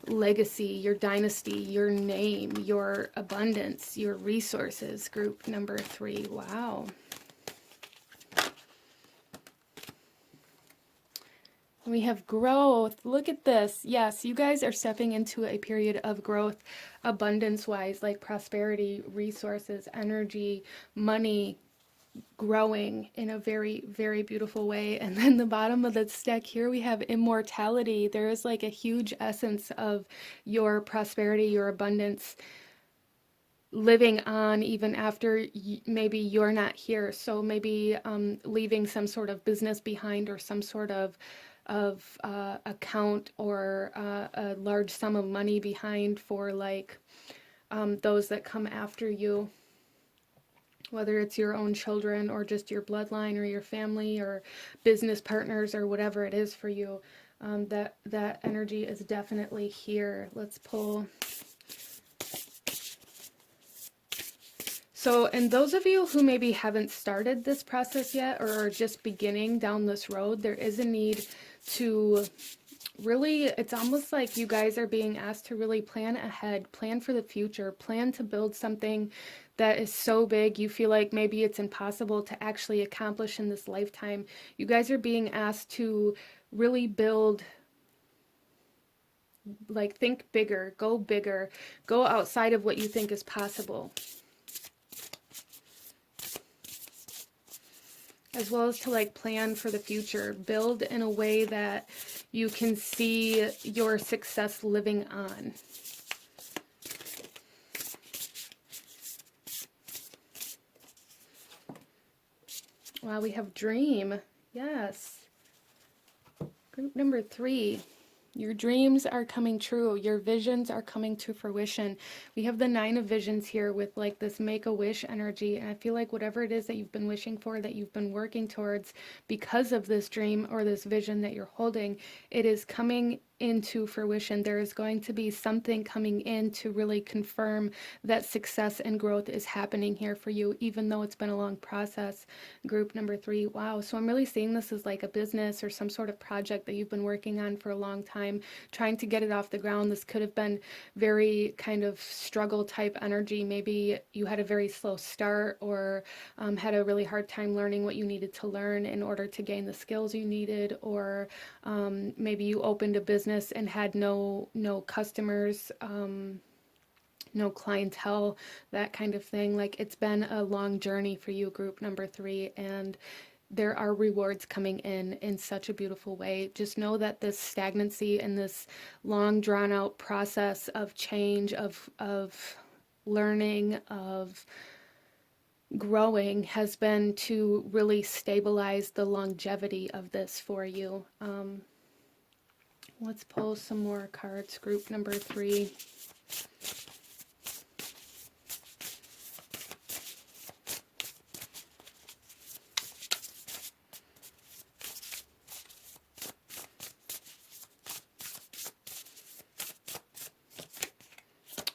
legacy, your dynasty, your name, your abundance, your resources. Group number 3. Wow. We have growth. Look at this. Yes, you guys are stepping into a period of growth, abundance-wise, like prosperity, resources, energy, money, growing in a very, very beautiful way. And then the bottom of the deck here, we have immortality. There is like a huge essence of your prosperity, your abundance living on even after maybe you're not here. So maybe leaving some sort of business behind or some sort of account or a large sum of money behind for like those that come after you, whether it's your own children or just your bloodline or your family or business partners or whatever it is for you. That energy is definitely here. Let's pull. So, and those of you who maybe haven't started this process yet or are just beginning down this road, there is a need to really, it's almost like you guys are being asked to really plan ahead, plan for the future, plan to build something that is so big you feel like maybe it's impossible to actually accomplish in this lifetime. You guys are being asked to really build, like think bigger, go outside of what you think is possible. As well as to like plan for the future, build in a way that you can see your success living on. Wow, we have dream. Yes. Group number 3. Your dreams are coming true. Your visions are coming to fruition. We have the 9 of visions here with like this make-a-wish energy. And I feel like whatever it is that you've been wishing for, that you've been working towards because of this dream or this vision that you're holding, it is coming into fruition. There is going to be something coming in to really confirm that success and growth is happening here for you, even though it's been a long process. Group number 3. Wow. So I'm really seeing this as like a business or some sort of project that you've been working on for a long time, trying to get it off the ground. This could have been very kind of struggle type energy. Maybe you had a very slow start or had a really hard time learning what you needed to learn in order to gain the skills you needed, or maybe you opened a business and had no customers, no clientele, that kind of thing. Like it's been a long journey for you, group number 3, and there are rewards coming in such a beautiful way. Just know that this stagnancy and this long drawn out process of change, of learning, of growing has been to really stabilize the longevity of this for you. Let's pull some more cards, group number 3.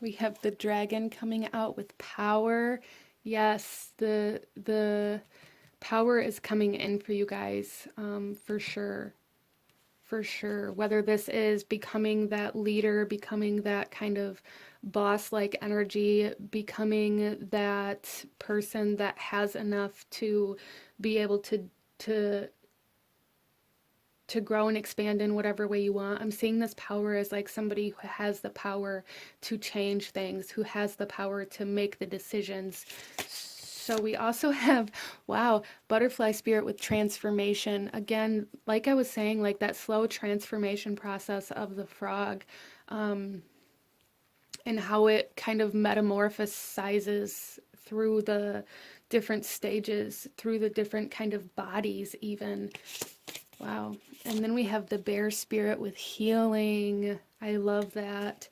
We have the dragon coming out with power. Yes, the power is coming in for you guys, for sure. for sure. Whether this is becoming that leader, becoming that kind of boss-like energy, becoming that person that has enough to be able to to grow and expand in whatever way you want. I'm seeing this power as like somebody who has the power to change things, who has the power to make the decisions. So we also have, wow, butterfly spirit with transformation. Again, like I was saying, like that slow transformation process of the frog, and how it kind of metamorphosizes through the different stages, through the different kind of bodies even. Wow. And then we have the bear spirit with healing. I love that.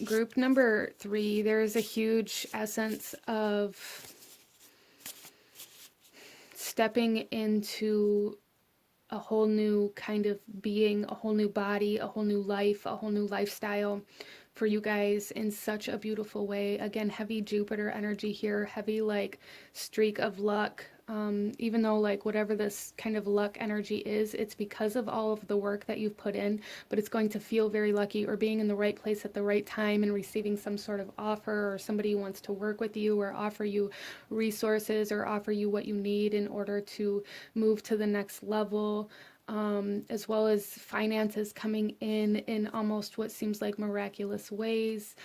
Group number 3, there is a huge essence of stepping into a whole new kind of being, a whole new body, a whole new life, a whole new lifestyle for you guys in such a beautiful way. Again, heavy Jupiter energy here, heavy like streak of luck. Even though like whatever this kind of luck energy is, it's because of all of the work that you've put in, but it's going to feel very lucky, or being in the right place at the right time and receiving some sort of offer, or somebody who wants to work with you or offer you resources or offer you what you need in order to move to the next level. As well as finances coming in almost what seems like miraculous ways.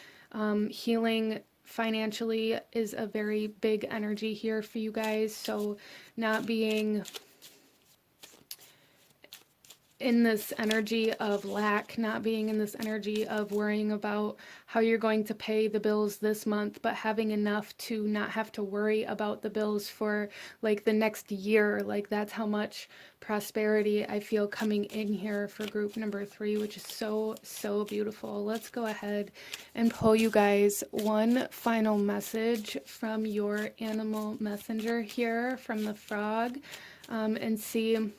Healing financially is a very big energy here for you guys. So not being in this energy of lack, not being in this energy of worrying about how you're going to pay the bills this month, but having enough to not have to worry about the bills for like the next year. Like that's how much prosperity I feel coming in here for group number 3, which is so, so beautiful. Let's go ahead and pull you guys one final message from your animal messenger here from the frog, and see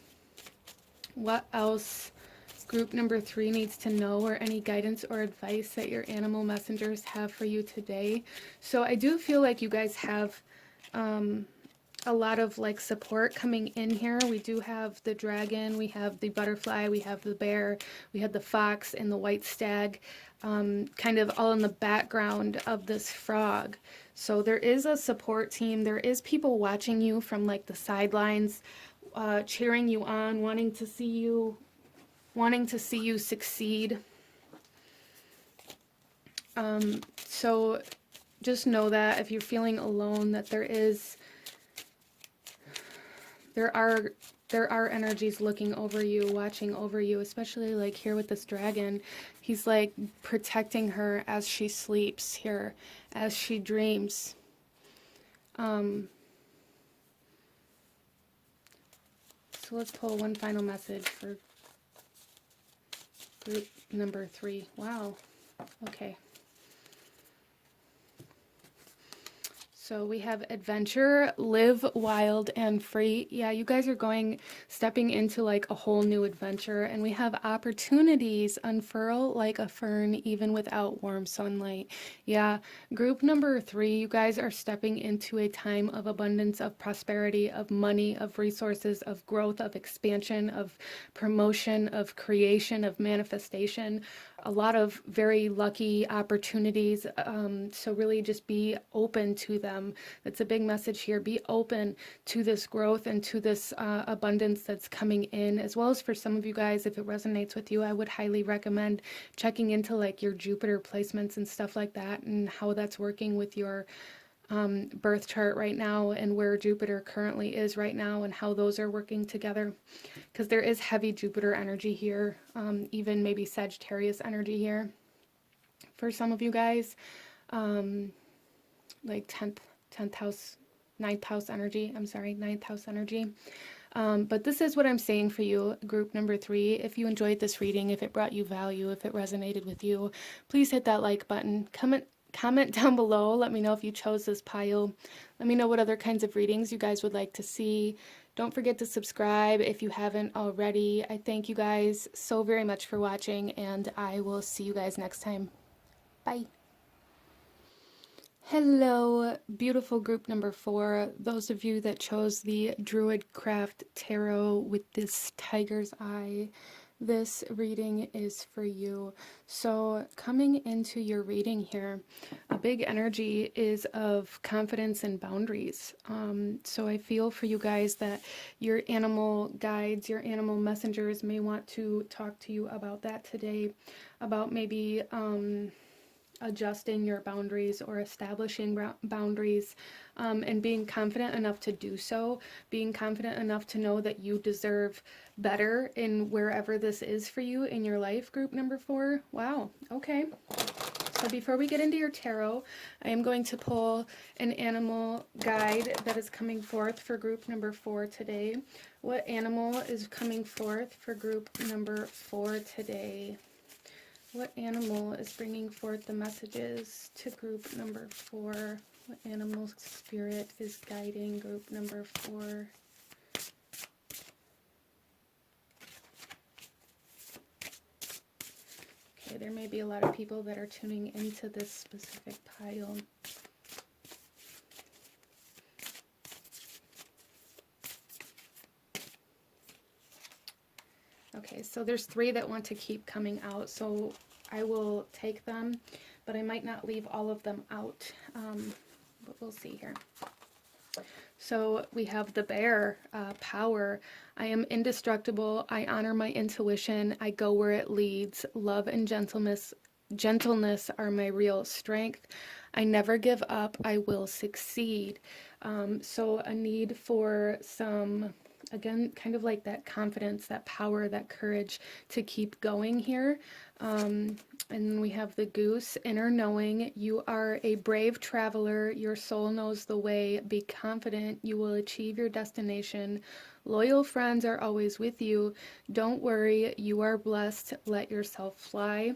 what else group number 3 needs to know, or any guidance or advice that your animal messengers have for you today. So I do feel like you guys have a lot of like support coming in here. We do have the dragon, we have the butterfly, we have the bear, we have the fox and the white stag, kind of all in the background of this frog. So there is a support team. There is people watching you from like the sidelines, cheering you on, wanting to see you succeed. So just know that if you're feeling alone, that there are energies looking over you, watching over you, especially like here with this dragon. He's like protecting her as she sleeps here, as she dreams. So let's pull one final message for group number 3. Wow. Okay. So we have adventure, live wild and free. Yeah, you guys are stepping into like a whole new adventure, and we have opportunities unfurl like a fern even without warm sunlight. Yeah, group number 3, you guys are stepping into a time of abundance, of prosperity, of money, of resources, of growth, of expansion, of promotion, of creation, of manifestation. A lot of very lucky opportunities. So really just be open to them. That's a big message here. Be open to this growth and to this abundance that's coming in. As well as for some of you guys, if it resonates with you, I would highly recommend checking into like your Jupiter placements and stuff like that, and how that's working with your birth chart right now, and where Jupiter currently is right now, and how those are working together. Because there is heavy Jupiter energy here, even maybe Sagittarius energy here for some of you guys, like 10th house, 9th house energy. I'm sorry, 9th house energy. But this is what I'm saying for you, group number 3. If you enjoyed this reading, if it brought you value, if it resonated with you, please hit that like button. Comment down below. Let me know if you chose this pile. Let me know what other kinds of readings you guys would like to see. Don't forget to subscribe if you haven't already. I thank you guys so very much for watching, and I will see you guys next time. Bye. Hello, beautiful group number 4. Those of you that chose the Druidcraft Tarot with this tiger's eye, this reading is for you. So coming into your reading here, a big energy is of confidence and boundaries. So I feel for you guys that your animal guides, your animal messengers may want to talk to you about that today, about maybe adjusting your boundaries or establishing boundaries, and being confident enough to do so, being confident enough to know that you deserve better in wherever this is for you in your life, group number 4. Wow, okay. So before we get into your tarot, I am going to pull an animal guide that is coming forth for group number 4 today. What animal is coming forth for group number 4 today? What animal is bringing forth the messages to group number 4? What animal spirit is guiding group number 4? Okay, there may be a lot of people that are tuning into this specific pile. Okay, so there's 3 that want to keep coming out, so I will take them, but I might not leave all of them out, but we'll see here. So we have the bear, power. I am indestructible. I honor my intuition. I go where it leads. Love and gentleness are my real strength. I never give up. I will succeed. So a need for some, again, kind of like that confidence, that power, that courage to keep going here. And then we have the goose, inner knowing. You are a brave traveler. Your soul knows the way. Be confident. You will achieve your destination. Loyal friends are always with you. Don't worry. You are blessed. Let yourself fly.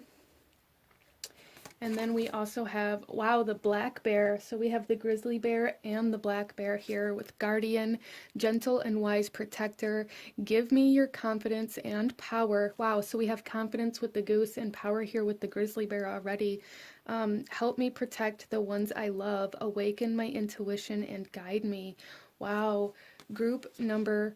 And then we also have, wow, the black bear. So we have the grizzly bear and the black bear here with guardian, gentle and wise protector. Give me your confidence and power. Wow, so we have confidence with the goose and power here with the grizzly bear already. Help me protect the ones I love. Awaken my intuition and guide me. Wow, group number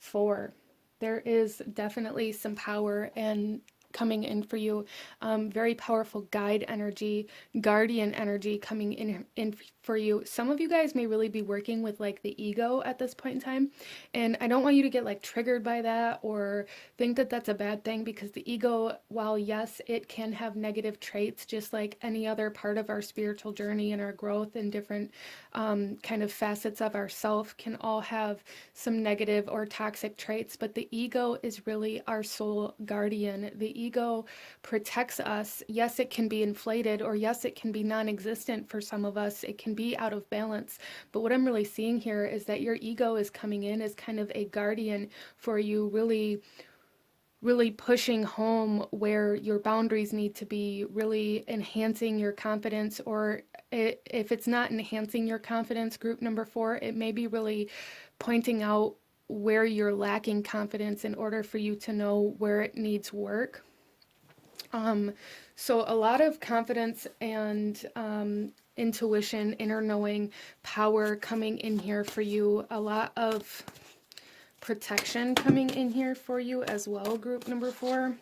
4. There is definitely some power and coming in for you. Very powerful guide energy, guardian energy coming in for you. Some of you guys may really be working with like the ego at this point in time, and I don't want you to get like triggered by that or think that that's a bad thing, because the ego, while yes, it can have negative traits just like any other part of our spiritual journey and our growth and different kind of facets of ourself, can all have some negative or toxic traits, but the ego is really our soul guardian. The ego protects us. Yes, it can be inflated, or yes, it can be non-existent for some of us. It can be out of balance. But what I'm really seeing here is that your ego is coming in as kind of a guardian for you, really pushing home where your boundaries need to be, really enhancing your confidence, or if it's not enhancing your confidence, group number 4, it may be really pointing out where you're lacking confidence in order for you to know where it needs work. So a lot of confidence and intuition, inner knowing, power coming in here for you. A lot of protection coming in here for you as well, group number 4.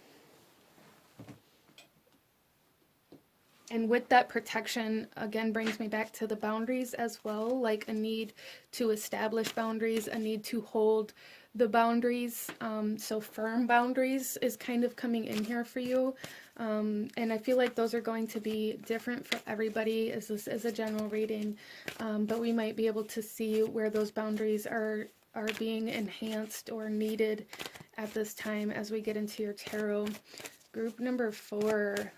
And with that protection, again, brings me back to the boundaries as well, like a need to establish boundaries, a need to hold the boundaries. So firm boundaries is kind of coming in here for you. And I feel like those are going to be different for everybody, as this is a general reading. But we might be able to see where those boundaries are being enhanced or needed at this time as we get into your tarot. Group number 4.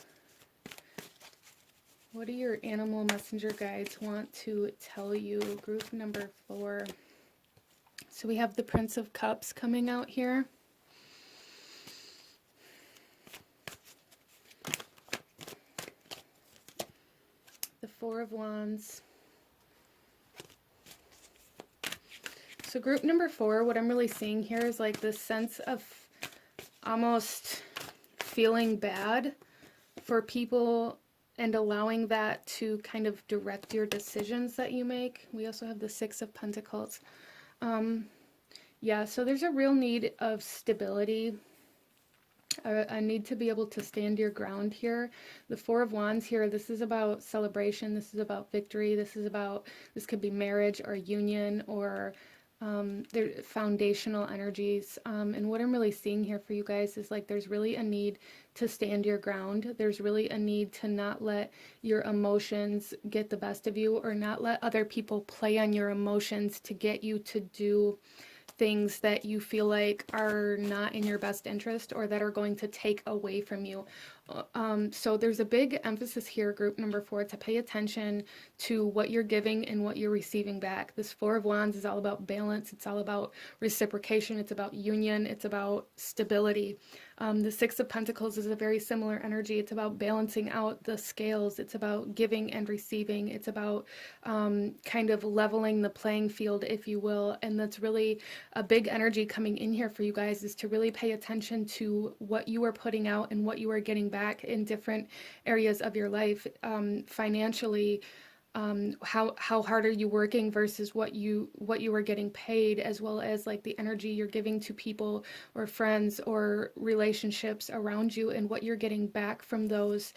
What do your animal messenger guides want to tell you? Group number 4. So we have the Prince of Cups coming out here. The Four of Wands. So group number 4, what I'm really seeing here is like this sense of almost feeling bad for people and allowing that to kind of direct your decisions that you make. We also have the Six of Pentacles. Yeah, so there's a real need of stability. I need to be able to stand your ground here. The Four of Wands here, this is about celebration. This is about victory. This could be marriage or union or they're foundational energies. And what I'm really seeing here for you guys is like there's really a need to stand your ground. There's really a need to not let your emotions get the best of you or not let other people play on your emotions to get you to do things that you feel like are not in your best interest or that are going to take away from you. So there's a big emphasis here, group number 4, to pay attention to what you're giving and what you're receiving back. This Four of Wands is all about balance. It's all about reciprocation. It's about union. It's about stability. The Six of Pentacles is a very similar energy. It's about balancing out the scales. It's about giving and receiving. It's about kind of leveling the playing field, if you will. And that's really a big energy coming in here for you guys, is to really pay attention to what you are putting out and what you are getting back in different areas of your life. Financially, how hard are you working versus what you are getting paid, as well as like the energy you're giving to people or friends or relationships around you and what you're getting back from those.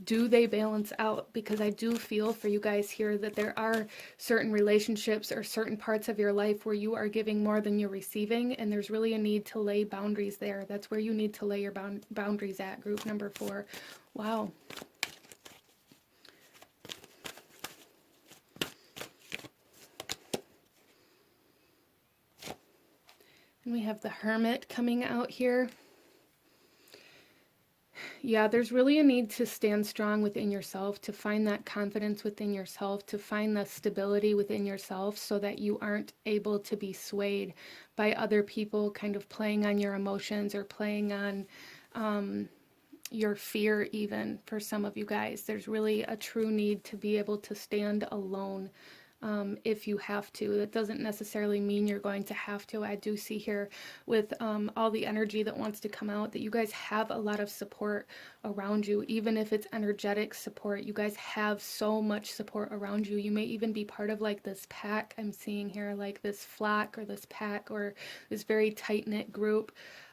Do they balance out? Because I do feel for you guys here that there are certain relationships or certain parts of your life where you are giving more than you're receiving, and there's really a need to lay boundaries there. That's where you need to lay your boundaries at, group number 4. Wow. And we have the Hermit coming out here. Yeah, there's really a need to stand strong within yourself, to find that confidence within yourself, to find the stability within yourself so that you aren't able to be swayed by other people kind of playing on your emotions or playing on your fear even. For some of you guys, there's really a true need to be able to stand alone. If you have to. That doesn't necessarily mean you're going to have to. I do see here with all the energy that wants to come out that you guys have a lot of support around you, even if it's energetic support. You guys have so much support around you. You may even be part of like this pack I'm seeing here, like this flock or this pack or this very tight-knit group.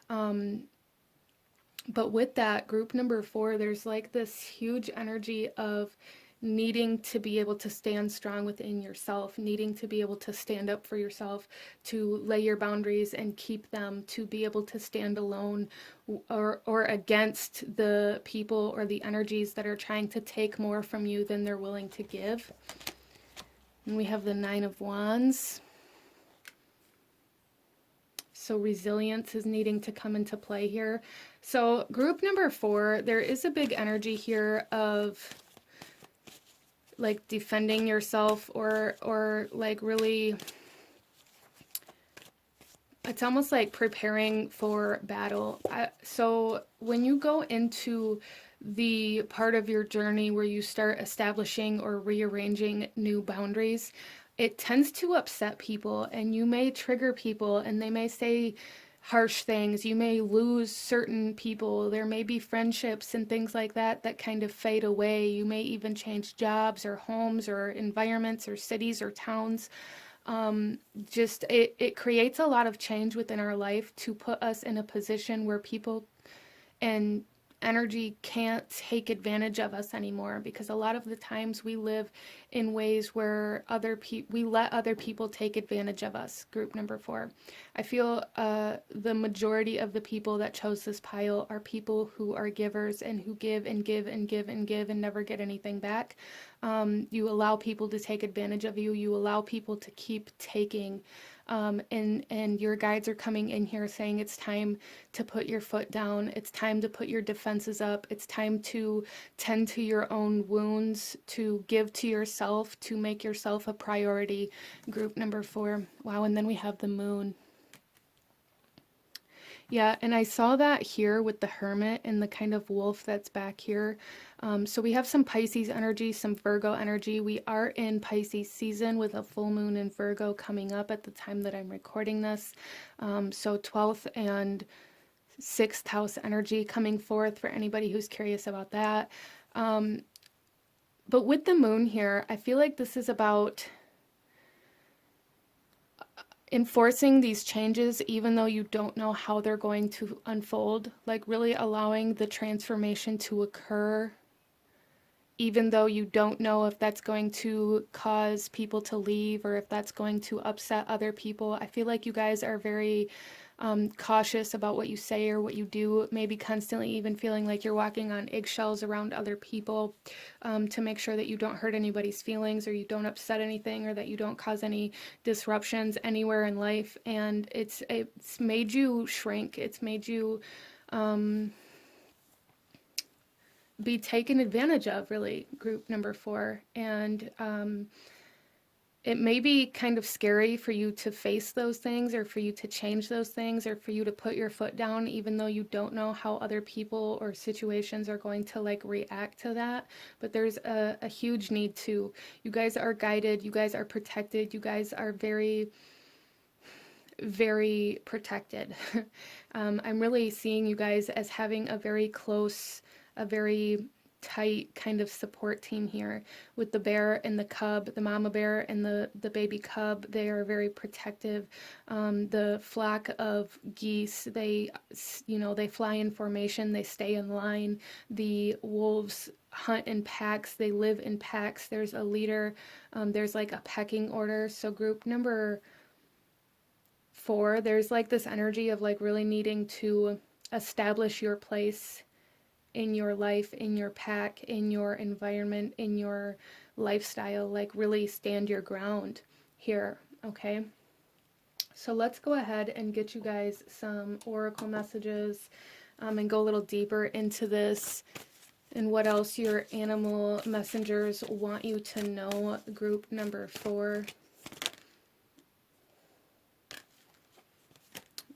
But with that, group number 4, there's like this huge energy of needing to be able to stand strong within yourself, needing to be able to stand up for yourself, to lay your boundaries and keep them, to be able to stand alone or against the people or the energies that are trying to take more from you than they're willing to give. And we have the Nine of Wands. So resilience is needing to come into play here. So group number 4, there is a big energy here of like defending yourself or like really, it's almost like preparing for battle. So when you go into the part of your journey where you start establishing or rearranging new boundaries, it tends to upset people, and you may trigger people and they may say harsh things. You may lose certain people. There may be friendships and things like that that kind of fade away. You may even change jobs or homes or environments or cities or towns. It creates a lot of change within our life to put us in a position where people and energy can't take advantage of us anymore, because a lot of the times we live in ways where we let other people take advantage of us. Group number 4. I feel the majority of the people that chose this pile are people who are givers and who give and give and give and give and never get anything back. You allow people to take advantage of you. You allow people to keep taking. And your guides are coming in here saying it's time to put your foot down. It's time to put your defenses up. It's time to tend to your own wounds, to give to yourself, to make yourself a priority. Group number 4. Wow, and then we have the Moon. Yeah, and I saw that here with the Hermit and the kind of wolf that's back here. So we have some Pisces energy, some Virgo energy. We are in Pisces season with a full moon in Virgo coming up at the time that I'm recording this. So 12th and 6th house energy coming forth for anybody who's curious about that. But with the moon here, I feel like this is about enforcing these changes even though you don't know how they're going to unfold, like really allowing the transformation to occur even though you don't know if that's going to cause people to leave or if that's going to upset other people. I feel like you guys are very cautious about what you say or what you do, maybe constantly even feeling like you're walking on eggshells around other people, to make sure that you don't hurt anybody's feelings or you don't upset anything or that you don't cause any disruptions anywhere in life. And it's made you shrink. It's made you be taken advantage of, really, group number 4. And it may be kind of scary for you to face those things or for you to change those things or for you to put your foot down, even though you don't know how other people or situations are going to like react to that. But there's a huge need to. You guys are guided, you guys are protected, you guys are very, very protected. I'm really seeing you guys as having a very close, a very tight kind of support team here with the bear and the cub, the mama bear and the baby cub. They are very protective. The flock of geese, they fly in formation, they stay in line. The wolves hunt in packs, they live in packs. There's a leader, there's like a pecking order. So group number 4, there's like this energy of like really needing to establish your place in your life, in your pack, in your environment, in your lifestyle, like really stand your ground here, okay? So let's go ahead and get you guys some oracle messages, and go a little deeper into this and what else your animal messengers want you to know, group number 4.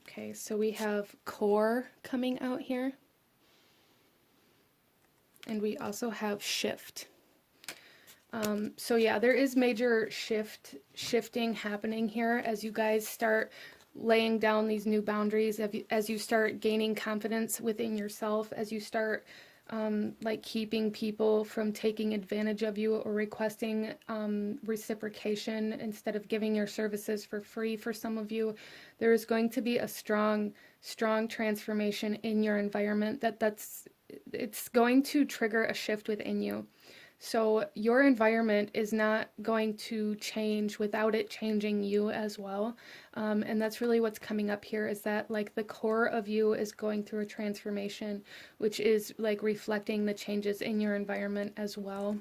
Okay, so we have core coming out here. And we also have shift. So yeah, there is major shifting happening here as you guys start laying down these new boundaries, as you start gaining confidence within yourself, as you start like keeping people from taking advantage of you or requesting reciprocation instead of giving your services for free. For some of you, there is going to be a strong transformation in your environment it's going to trigger a shift within you. So your environment is not going to change without it changing you as well. And that's really what's coming up here, is that like the core of you is going through a transformation, which is like reflecting the changes in your environment as well.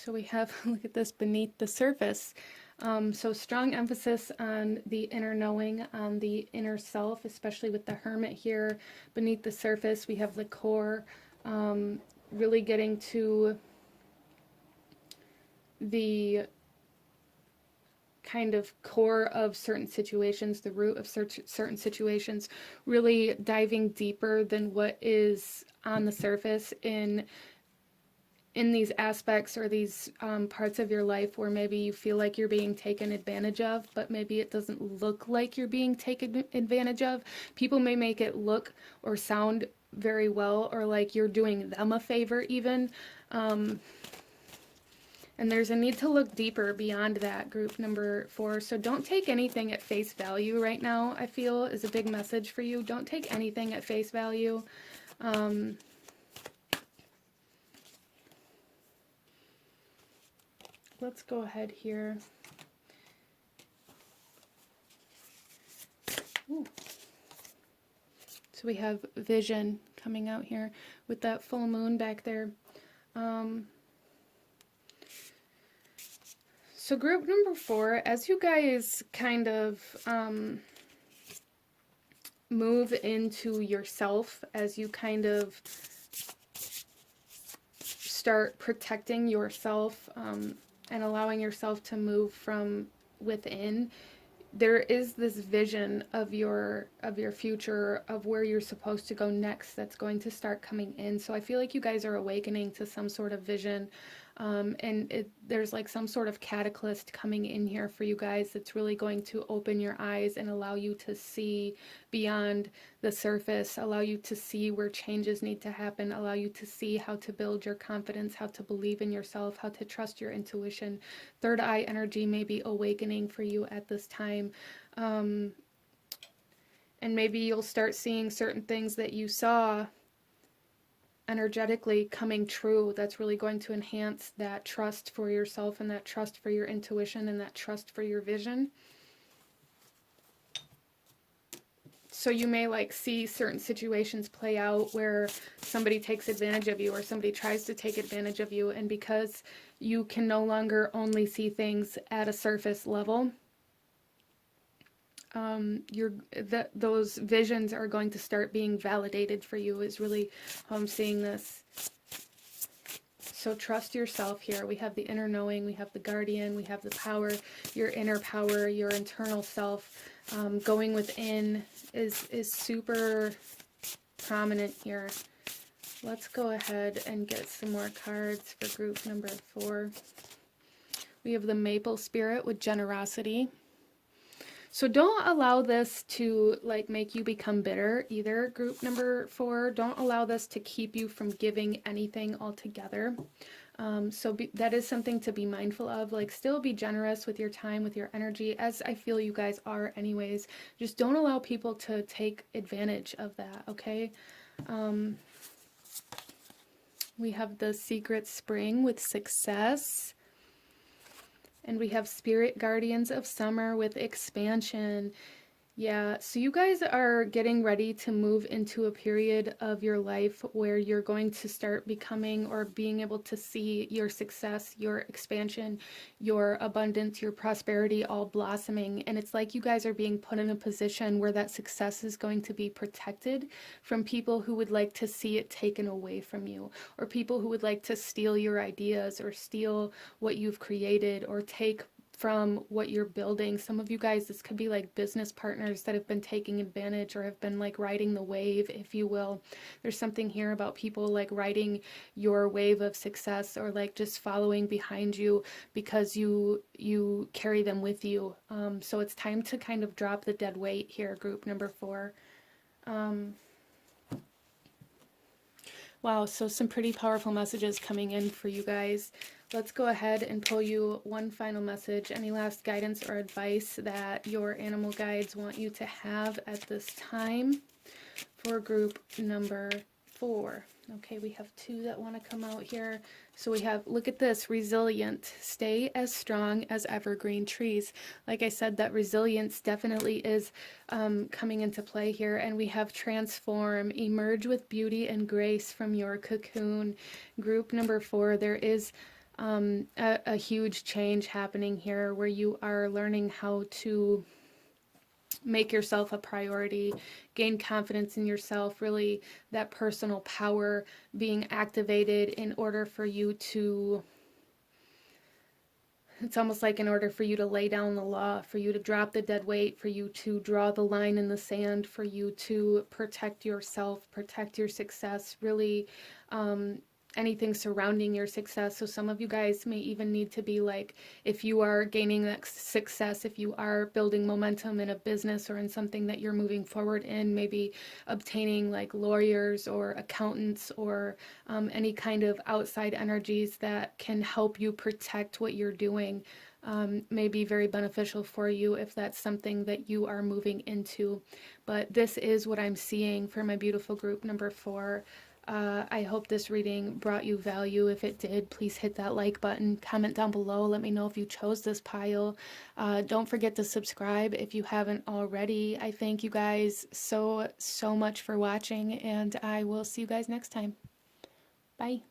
So we have, look at this, beneath the surface. So strong emphasis on the inner knowing, on the inner self, especially with the hermit here. Beneath the surface, we have the core, really getting to the kind of core of certain situations, the root of certain situations, really diving deeper than what is on the surface in these aspects or these parts of your life where maybe you feel like you're being taken advantage of, but maybe it doesn't look like you're being taken advantage of. People may make it look or sound very well, or like you're doing them a favor even. And there's a need to look deeper beyond that, group number 4. So don't take anything at face value right now, I feel, is a big message for you. Don't take anything at face value. Let's go ahead here. Ooh. So we have vision coming out here with that full moon back there. So group number 4, as you guys kind of move into yourself, as you kind of start protecting yourself and allowing yourself to move from within, there is this vision of your future, of where you're supposed to go next, that's going to start coming in. So I feel like you guys are awakening to some sort of vision, and there's like some sort of catalyst coming in here for you guys that's really going to open your eyes and allow you to see beyond the surface, allow you to see where changes need to happen, allow you to see how to build your confidence, how to believe in yourself, how to trust your intuition. Third eye energy may be awakening for you at this time. And maybe you'll start seeing certain things that you saw energetically coming true. That's really going to enhance that trust for yourself and that trust for your intuition and that trust for your vision. So you may like see certain situations play out where somebody takes advantage of you or somebody tries to take advantage of you, and because you can no longer only see things at a surface level, those visions are going to start being validated for you, is really how I'm seeing this. So trust yourself here. We have the inner knowing, we have the guardian, we have the power, your inner power, your internal self. Going within is super prominent here. Let's go ahead and get some more cards for group number 4. We have the maple spirit with generosity. So don't allow this to like make you become bitter either, group number 4. Don't allow this to keep you from giving anything altogether. That is something to be mindful of. Like, still be generous with your time, with your energy, as I feel you guys are anyways. Just don't allow people to take advantage of that, okay? We have the secret spring with success. And we have spirit guardians of summer with expansion. Yeah, so you guys are getting ready to move into a period of your life where you're going to start becoming or being able to see your success, your expansion, your abundance, your prosperity all blossoming. And it's like you guys are being put in a position where that success is going to be protected from people who would like to see it taken away from you, or people who would like to steal your ideas or steal what you've created or take from what you're building. Some of you guys, this could be like business partners that have been taking advantage or have been like riding the wave, if you will. There's something here about people like riding your wave of success, or like just following behind you because you carry them with you. So it's time to kind of drop the dead weight here, group number 4. Wow, so some pretty powerful messages coming in for you guys. Let's go ahead and pull you one final message. Any last guidance or advice that your animal guides want you to have at this time for group number 4? Okay, we have 2 that want to come out here. So we have, look at this, resilient. Stay as strong as evergreen trees. Like I said, that resilience definitely is coming into play here. And we have transform. Emerge with beauty and grace from your cocoon. Group number 4, there is a huge change happening here where you are learning how to make yourself a priority, gain confidence in yourself, really that personal power being activated in order for you to, it's almost like in order for you to lay down the law, for you to drop the dead weight, for you to draw the line in the sand, for you to protect yourself, protect your success, really anything surrounding your success. So some of you guys may even need to be like, if you are gaining that success, if you are building momentum in a business or in something that you're moving forward in, maybe obtaining like lawyers or accountants or any kind of outside energies that can help you protect what you're doing, may be very beneficial for you if that's something that you are moving into. But this is what I'm seeing for my beautiful group number 4. I hope this reading brought you value. If it did, please hit that like button, comment down below, let me know if you chose this pile. Don't forget to subscribe if you haven't already. I thank you guys so much for watching, and I will see you guys next time. Bye.